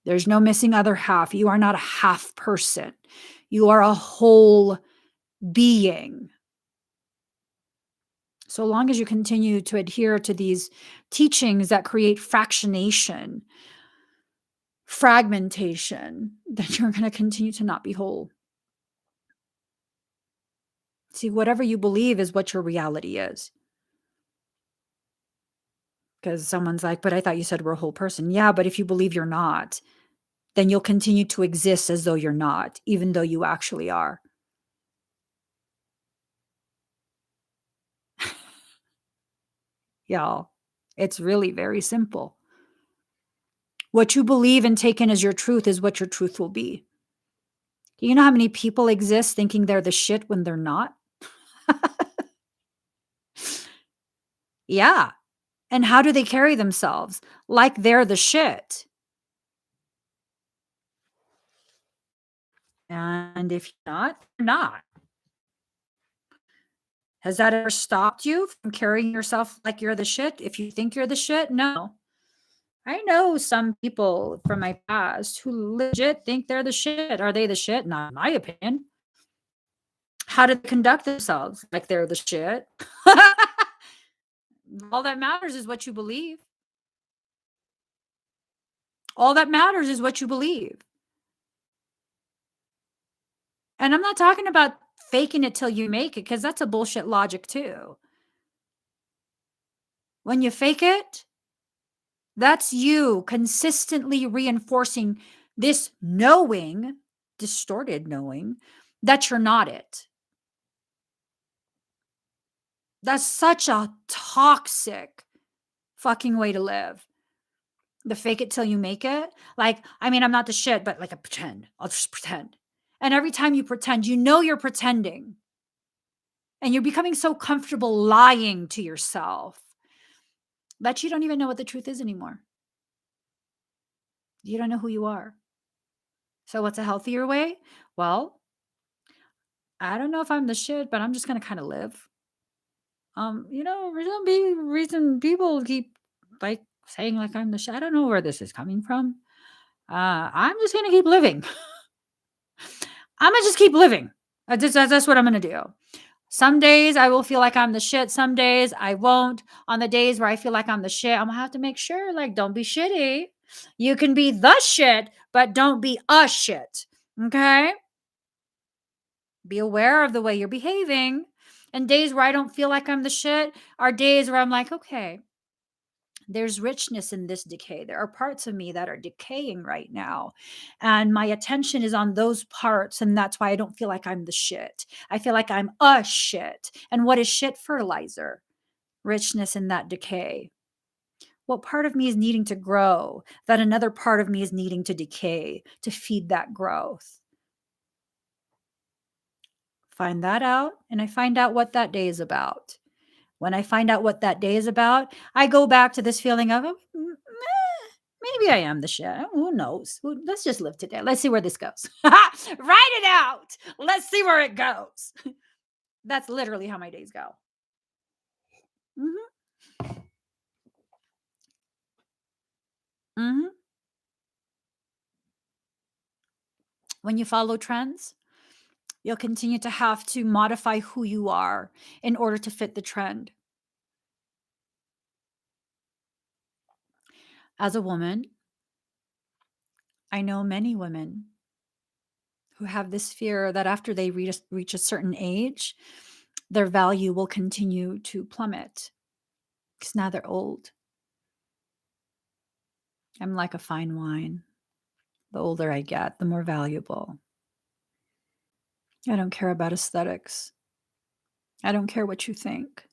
S1: There's no missing other half. You are not a half person. You are a whole being. So long as you continue to adhere to these teachings that create fractionation, fragmentation, then you're going to continue to not be whole. See, whatever you believe is what your reality is. Because someone's like, but I thought you said we're a whole person. Yeah, but if you believe you're not, then you'll continue to exist as though you're not, even though you actually are. Y'all, it's really very simple. What you believe and take in as your truth is what your truth will be. Do you know how many people exist thinking they're the shit when they're not? Yeah. And how do they carry themselves? Like they're the shit. And if you're not, you're not. Has that ever stopped you from carrying yourself like you're the shit? If you think you're the shit, no. I know some people from my past who legit think they're the shit. Are they the shit? Not in my opinion. How do they conduct themselves? Like they're the shit. All that matters is what you believe. All that matters is what you believe. And I'm not talking about faking it till you make it, because that's a bullshit logic too. When you fake it, that's you consistently reinforcing this knowing, distorted knowing, that you're not it. That's such a toxic fucking way to live. The fake it till you make it. Like, I mean, I'm not the shit, but like I pretend. I'll just pretend. And every time you pretend, you know you're pretending. And you're becoming so comfortable lying to yourself that you don't even know what the truth is anymore. You don't know who you are. So, what's a healthier way? Well, I don't know if I'm the shit, but I'm just going to kind of live. There's no big reason people keep like saying like I'm the shit. I don't know where this is coming from. I'm just gonna keep living. I'm gonna just keep living. That's what I'm gonna do. Some days I will feel like I'm the shit. Some days I won't. On the days where I feel like I'm the shit, I'm gonna have to make sure, like, don't be shitty. You can be the shit, but don't be a shit. Okay? Be aware of the way you're behaving. And days where I don't feel like I'm the shit are days where I'm like, okay, there's richness in this decay. There are parts of me that are decaying right now. And my attention is on those parts. And that's why I don't feel like I'm the shit. I feel like I'm a shit. And what is shit? Fertilizer, richness in that decay. What part of me is needing to grow that another part of me is needing to decay to feed that growth? Find that out. And I find out what that day is about. When I find out what that day is about, I go back to this feeling of, maybe I am the shit. Who knows? Let's just live today. Let's see where this goes. Write it out. Let's see where it goes. That's literally how my days go. Mm-hmm. Mm-hmm. When you follow trends, you'll continue to have to modify who you are in order to fit the trend. As a woman, I know many women who have this fear that after they reach a certain age, their value will continue to plummet because now they're old. I'm like a fine wine. The older I get, the more valuable. I don't care about aesthetics. I don't care what you think.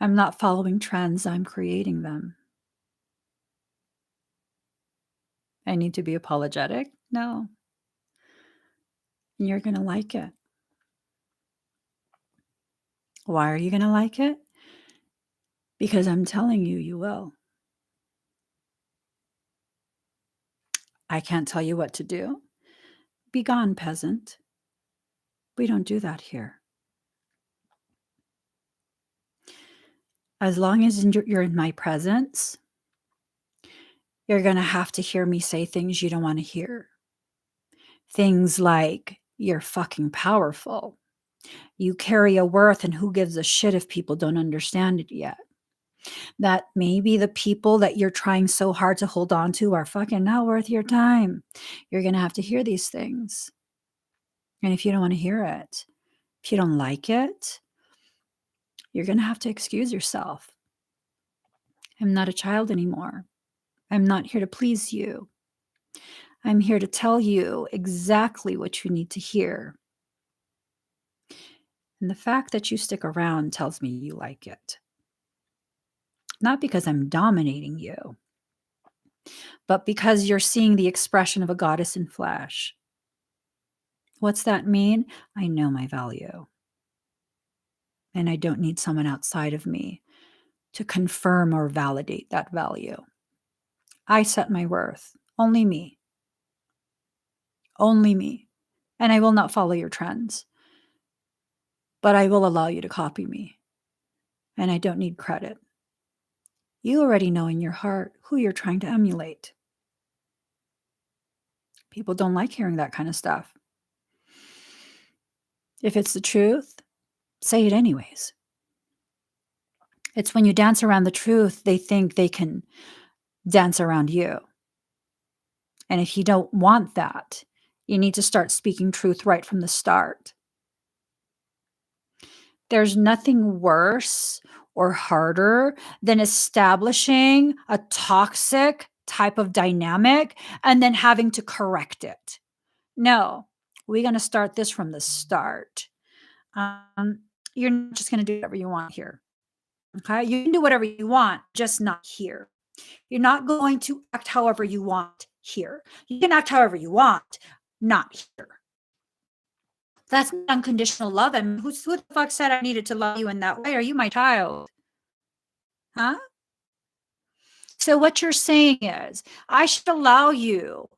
S1: I'm not following trends, I'm creating them. I need to be apologetic? No. You're going to like it. Why are you going to like it? Because I'm telling you, you will. I can't tell you what to do. Be gone, peasant. We don't do that here. As long as you're in my presence, you're going to have to hear me say things you don't want to hear. Things like, you're fucking powerful. You carry a worth, and who gives a shit if people don't understand it yet? That maybe the people that you're trying so hard to hold on to are fucking not worth your time. You're going to have to hear these things. And if you don't want to hear it, if you don't like it, you're going to have to excuse yourself. I'm not a child anymore. I'm not here to please you. I'm here to tell you exactly what you need to hear. And the fact that you stick around tells me you like it. Not because I'm dominating you, but because you're seeing the expression of a goddess in flesh. What's that mean? I know my value. And I don't need someone outside of me to confirm or validate that value. I set my worth. Only me. Only me. And I will not follow your trends. But I will allow you to copy me. And I don't need credit. You already know in your heart who you're trying to emulate. People don't like hearing that kind of stuff. If it's the truth, say it anyways. It's when you dance around the truth, they think they can dance around you. And if you don't want that, you need to start speaking truth right from the start. There's nothing worse or harder than establishing a toxic type of dynamic and then having to correct it. No, we're going to start this from the start. You're not just going to do whatever you want here. Okay. You can do whatever you want, just not here. You're not going to act however you want here. You can act however you want, not here. That's not unconditional love. And who the fuck said I needed to love you in that way? Are you my child? Huh? So what you're saying is, I should allow you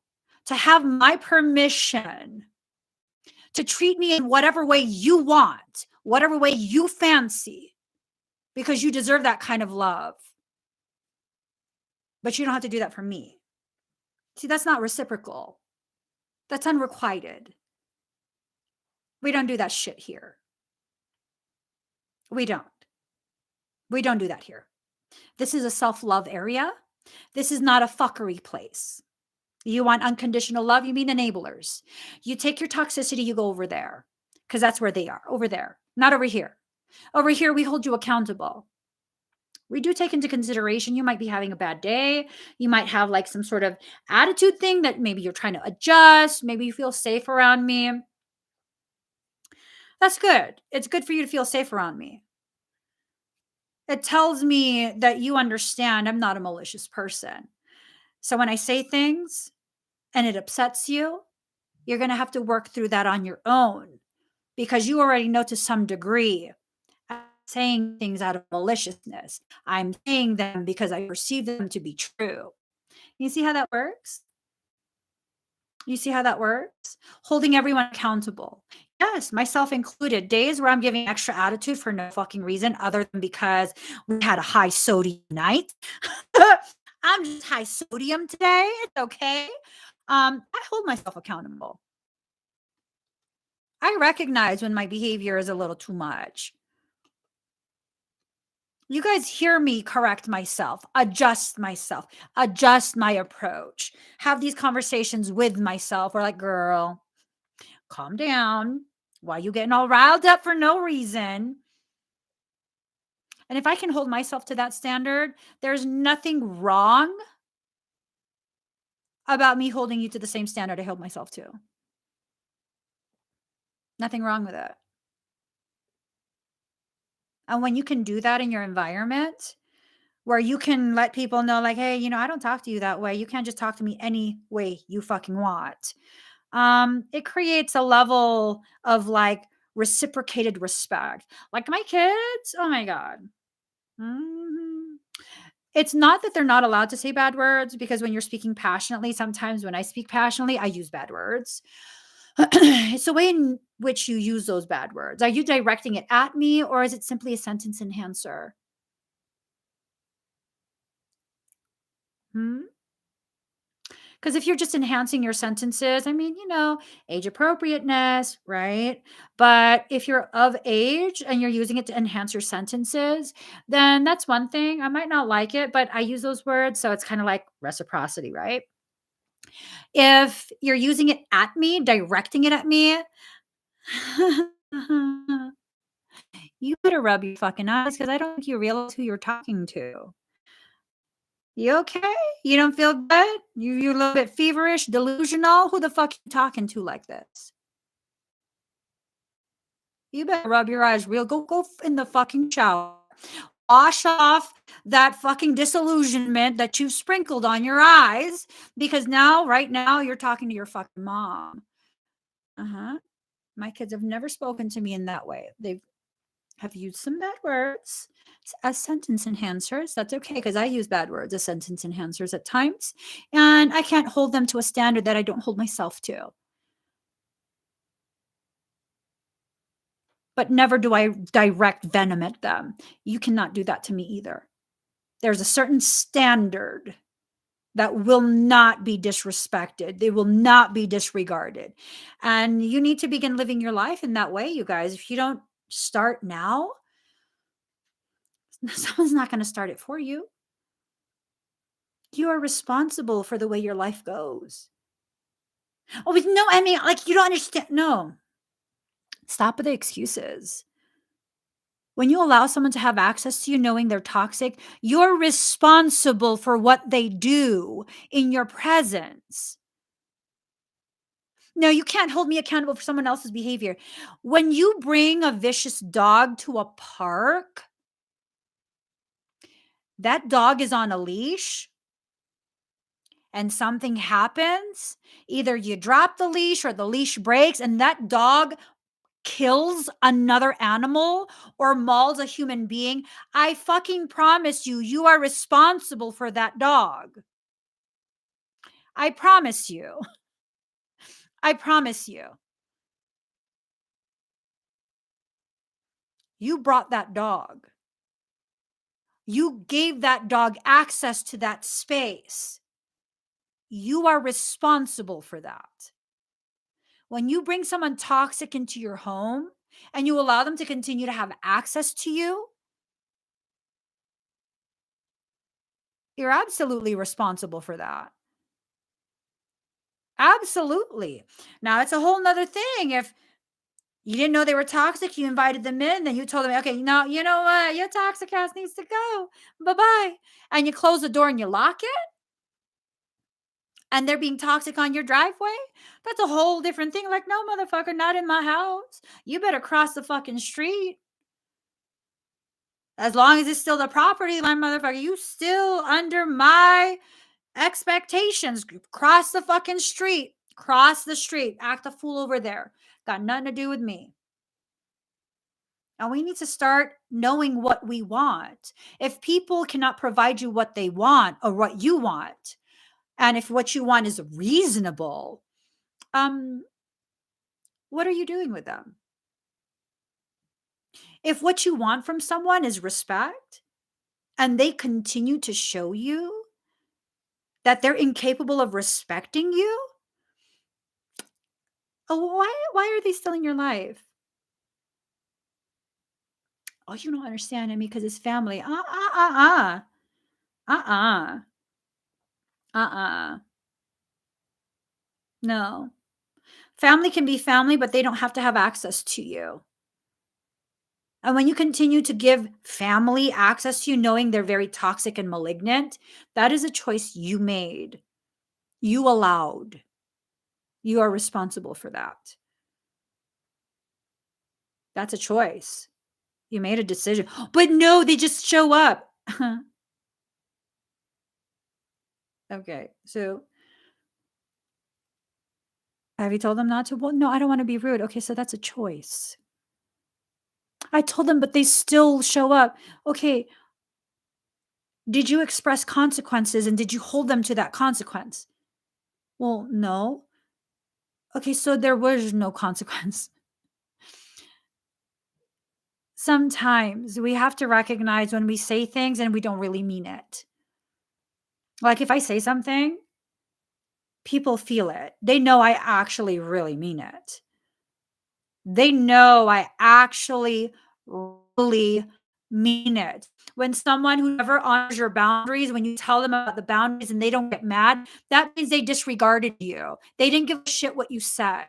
S1: to have my permission to treat me in whatever way you want, whatever way you fancy, because you deserve that kind of love. But you don't have to do that for me. See, that's not reciprocal. That's unrequited. We don't do that shit here. We don't. We don't do that here. This is a self-love area. This is not a fuckery place. You want unconditional love? You mean enablers. You take your toxicity, you go over there, because that's where they are, over there, not over here. Over here, we hold you accountable. We do take into consideration you might be having a bad day. You might have like some sort of attitude thing that maybe you're trying to adjust. Maybe you feel safe around me. That's good. It's good for you to feel safe around me. It tells me that you understand I'm not a malicious person. So when I say things and it upsets you, you're going to have to work through that on your own, because you already know to some degree I'm saying things out of maliciousness. I'm saying them because I perceive them to be true. You see how that works? You see how that works? Holding everyone accountable. Yes, myself included. Days where I'm giving extra attitude for no fucking reason other than because we had a high sodium night. I'm just high sodium today. It's okay. I hold myself accountable. I recognize when my behavior is a little too much. You guys hear me correct myself, adjust my approach, have these conversations with myself. Or like, girl, calm down. Why you getting all riled up for no reason? And if I can hold myself to that standard, there's nothing wrong about me holding you to the same standard I hold myself to. Nothing wrong with it. And when you can do that in your environment, where you can let people know, like, hey, I don't talk to you that way. You can't just talk to me any way you fucking want. It creates a level of like reciprocated respect. Like my kids, oh my God. Mhm. It's not that they're not allowed to say bad words, because when you're speaking passionately, sometimes when I speak passionately, I use bad words. It's the way in which you use those bad words. Are you directing it at me, or is it simply a sentence enhancer? Hmm? Because if you're just enhancing your sentences, I mean, age appropriateness, right? But if you're of age and you're using it to enhance your sentences, then that's one thing. I might not like it, but I use those words. So it's kind of like reciprocity, right? If you're using it at me, directing it at me, you better rub your fucking eyes because I don't think you realize who you're talking to. You okay? You don't feel good? You're a little bit feverish, delusional? Who the fuck you talking to like this? You better rub your eyes real. Go in the fucking shower. Wash off that fucking disillusionment that you've sprinkled on your eyes because now, right now, you're talking to your fucking mom. Uh-huh. My kids have never spoken to me in that way. They have used some bad words as sentence enhancers. That's okay because I use bad words as sentence enhancers at times. And I can't hold them to a standard that I don't hold myself to. But never do I direct venom at them. You cannot do that to me either. There's a certain standard that will not be disrespected. They will not be disregarded. And you need to begin living your life in that way, you guys. If you don't start now, someone's not going to start it for you. You are responsible for the way your life goes. Oh, no, I mean, like, you don't understand. No, stop with the excuses. When you allow someone to have access to you knowing they're toxic, you're responsible for what they do in your presence. No, you can't hold me accountable for someone else's behavior. When you bring a vicious dog to a park, that dog is on a leash and something happens. Either you drop the leash or the leash breaks and that dog kills another animal or mauls a human being, I fucking promise you, you are responsible for that dog. I promise you. I promise you. You brought that dog. You gave that dog access to that space. You are responsible for that. When you bring someone toxic into your home and you allow them to continue to have access to you, you're absolutely responsible for that. Absolutely. Now it's a whole nother thing. If you didn't know they were toxic, you invited them in, then you told them, okay, no, you know what? Your toxic ass needs to go. Bye-bye. And you close the door and you lock it, and they're being toxic on your driveway. That's a whole different thing. Like, no, motherfucker, not in my house. You better cross the fucking street. As long as it's still the property line, motherfucker, you still under my expectations. Cross the fucking street. Cross the street. Act a fool over there. Got nothing to do with me. And we need to start knowing what we want. If people cannot provide you what they want or what you want, and if what you want is reasonable, um, what are you doing with them? If what you want from someone is respect and they continue to show you that they're incapable of respecting you, oh, why are they still in your life? Oh, you don't understand me because it's family. Uh-uh. Uh-uh. No. Family can be family, but they don't have to have access to you. And when you continue to give family access to you, knowing they're very toxic and malignant, that is a choice you made. You allowed. You are responsible for that. That's a choice. You made a decision. But no, they just show up. Okay. So have you told them not to? Well, no, I don't want to be rude. Okay. So that's a choice. I told them, but they still show up. Okay. Did you express consequences and did you hold them to that consequence? Well, no. Okay. So there was no consequence. Sometimes we have to recognize when we say things and we don't really mean it. Like, if I say something, people feel it. They know I actually really mean it. They know I actually really mean it. When someone who never honors your boundaries, when you tell them about the boundaries and they don't get mad, that means they disregarded you. They didn't give a shit what you said.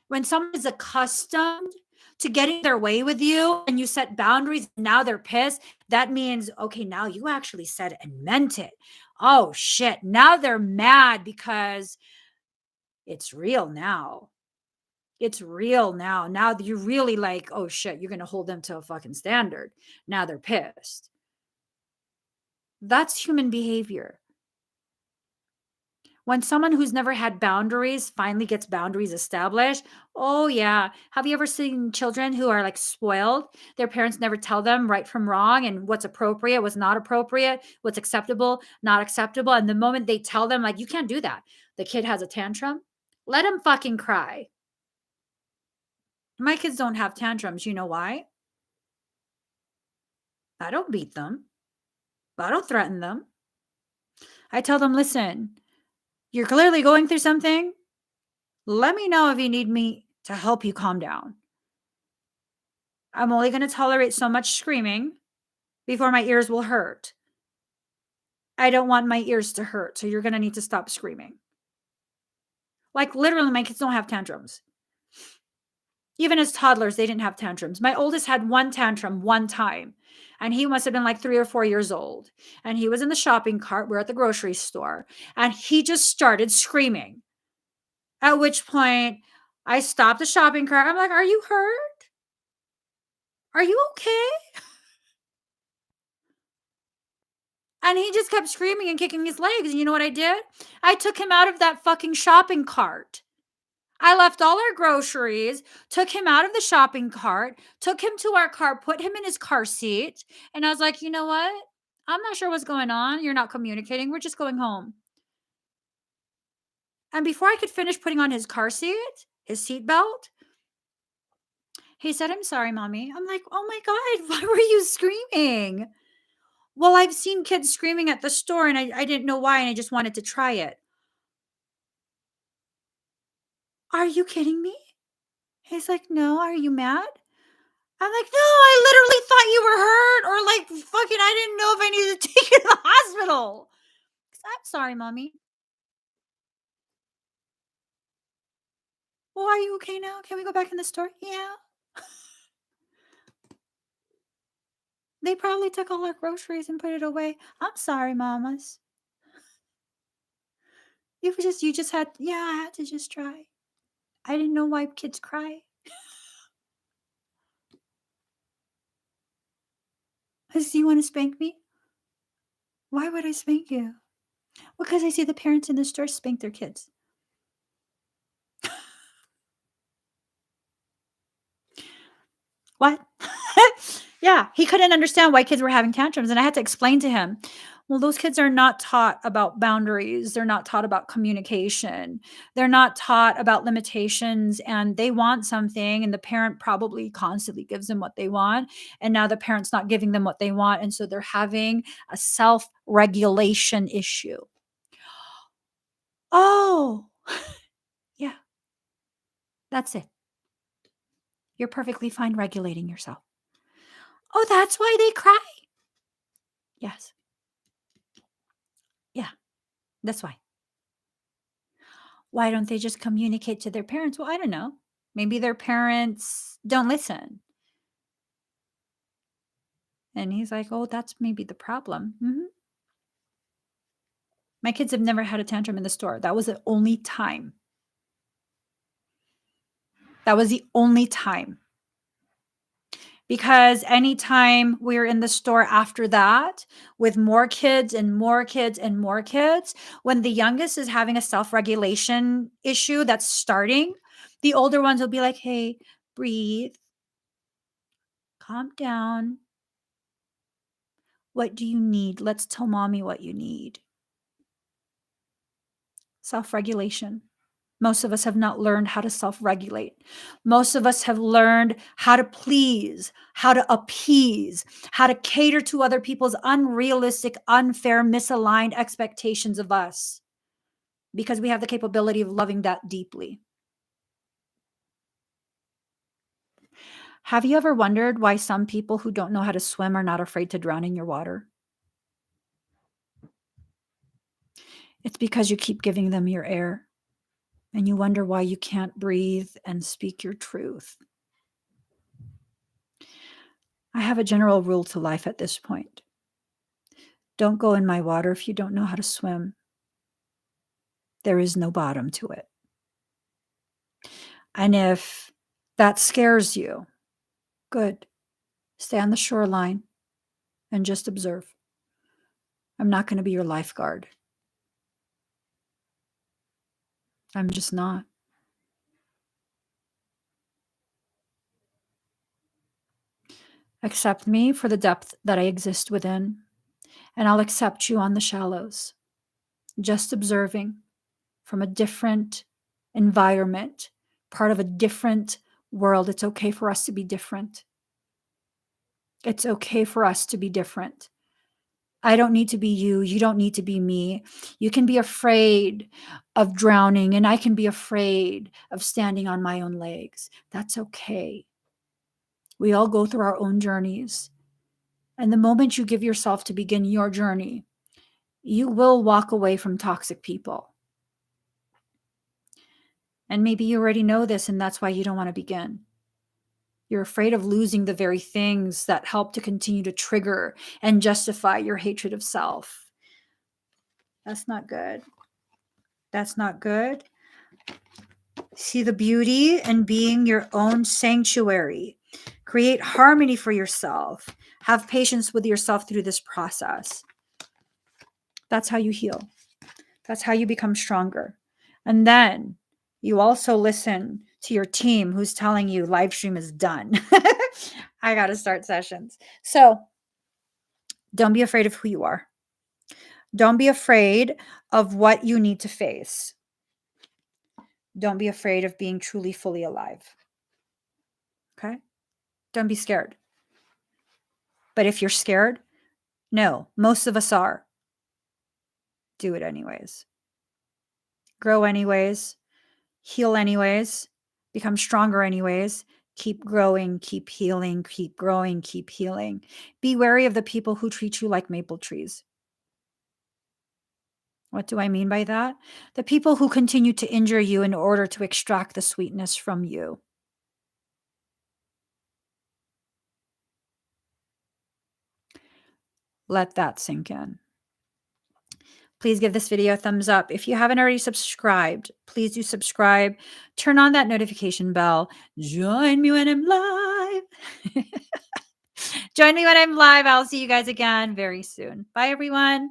S1: When someone is accustomed to getting their way with you and you set boundaries, now they're pissed, that means, okay, now you actually said it and meant it. Oh shit. Now they're mad because it's real now. It's real now. Now you really like, oh shit, you're going to hold them to a fucking standard. Now they're pissed. That's human behavior. When someone who's never had boundaries finally gets boundaries established, oh yeah. Have you ever seen children who are like spoiled? Their parents never tell them right from wrong and what's appropriate, what's not appropriate, what's acceptable, not acceptable. And the moment they tell them, like, you can't do that, the kid has a tantrum, let him fucking cry. My kids don't have tantrums. You know why? I don't beat them. I don't threaten them. I tell them, listen, you're clearly going through something. Let me know if you need me to help you calm down. I'm only going to tolerate so much screaming before my ears will hurt. I don't want my ears to hurt, so you're going to need to stop screaming. Like, literally, my kids don't have tantrums. Even as toddlers, they didn't have tantrums. My oldest had one tantrum one time, and he must have been like 3 or 4 years old. And he was in the shopping cart. We're at the grocery store, and he just started screaming. At which point, I stopped the shopping cart. I'm like, "Are you hurt? Are you okay?" And he just kept screaming and kicking his legs. And you know what I did? I took him out of that fucking shopping cart. I left all our groceries, took him out of the shopping cart, took him to our car, put him in his car seat. And I was like, you know what? I'm not sure what's going on. You're not communicating. We're just going home. And before I could finish putting on his car seat, his seatbelt, he said, I'm sorry, mommy. I'm like, oh my God, why were you screaming? Well, I've seen kids screaming at the store and I didn't know why and I just wanted to try it. Are you kidding me? He's like, no, are you mad? I'm like, no, I literally thought you were hurt or like fucking, I didn't know if I needed to take you to the hospital. I'm sorry, mommy. Well, are you okay now? Can we go back in the store? Yeah. They probably took all our groceries and put it away. I'm sorry, mamas. You just had, yeah, I had to just try. I didn't know why kids cry. I said, you want to spank me? Why would I spank you? Because I see the parents in the store spank their kids. What? Yeah, he couldn't understand why kids were having tantrums, and I had to explain to him, well, those kids are not taught about boundaries, they're not taught about communication, they're not taught about limitations, and they want something, and the parent probably constantly gives them what they want, and now the parent's not giving them what they want, and so they're having a self-regulation issue. Oh, yeah, that's it. You're perfectly fine regulating yourself. Oh, that's why they cry? Yes. Yeah, that's why. Why don't they just communicate to their parents? Well, I don't know. Maybe their parents don't listen. And he's like, oh, that's maybe the problem. My kids have never had a tantrum in the store. That was the only time. That was the only time. Because anytime we're in the store after that with more kids and more kids and more kids, when the youngest is having a self regulation issue that's starting, the older ones will be like, hey, breathe, calm down. What do you need? Let's tell mommy what you need. Self regulation. Most of us have not learned how to self-regulate. Most of us have learned how to please, how to appease, how to cater to other people's unrealistic, unfair, misaligned expectations of us because we have the capability of loving that deeply. Have you ever wondered why some people who don't know how to swim are not afraid to drown in your water? It's because you keep giving them your air and you wonder why you can't breathe and speak your truth. I have a general rule to life at this point. Don't go in my water if you don't know how to swim. There is no bottom to it. And if that scares you, good. Stay on the shoreline and just observe. I'm not going to be your lifeguard. I'm just not. Accept me for the depth that I exist within, and I'll accept you on the shallows, just observing from a different environment, part of a different world. It's okay for us to be different. It's okay for us to be different. I don't need to be you. You don't need to be me. You can be afraid of drowning, and I can be afraid of standing on my own legs. That's okay. We all go through our own journeys. And the moment you give yourself to begin your journey, you will walk away from toxic people. And maybe you already know this, and that's why you don't want to begin. You're afraid of losing the very things that help to continue to trigger and justify your hatred of self. That's not good. That's not good. See the beauty in being your own sanctuary. Create harmony for yourself. Have patience with yourself through this process. That's how you heal. That's how you become stronger. And then you also listen to your team who's telling you live stream is done. I got to start sessions. So don't be afraid of who you are. Don't be afraid of what you need to face. Don't be afraid of being truly, fully alive. Okay? Don't be scared. But if you're scared, no, most of us are. Do it anyways. Grow anyways. Heal anyways. Become stronger anyways. Keep growing, keep healing, keep growing, keep healing. Be wary of the people who treat you like maple trees. What do I mean by that? The people who continue to injure you in order to extract the sweetness from you. Let that sink in. Please give this video a thumbs up. If you haven't already subscribed, please do subscribe. Turn on that notification bell. Join me when I'm live. Join me when I'm live. I'll see you guys again very soon. Bye, everyone.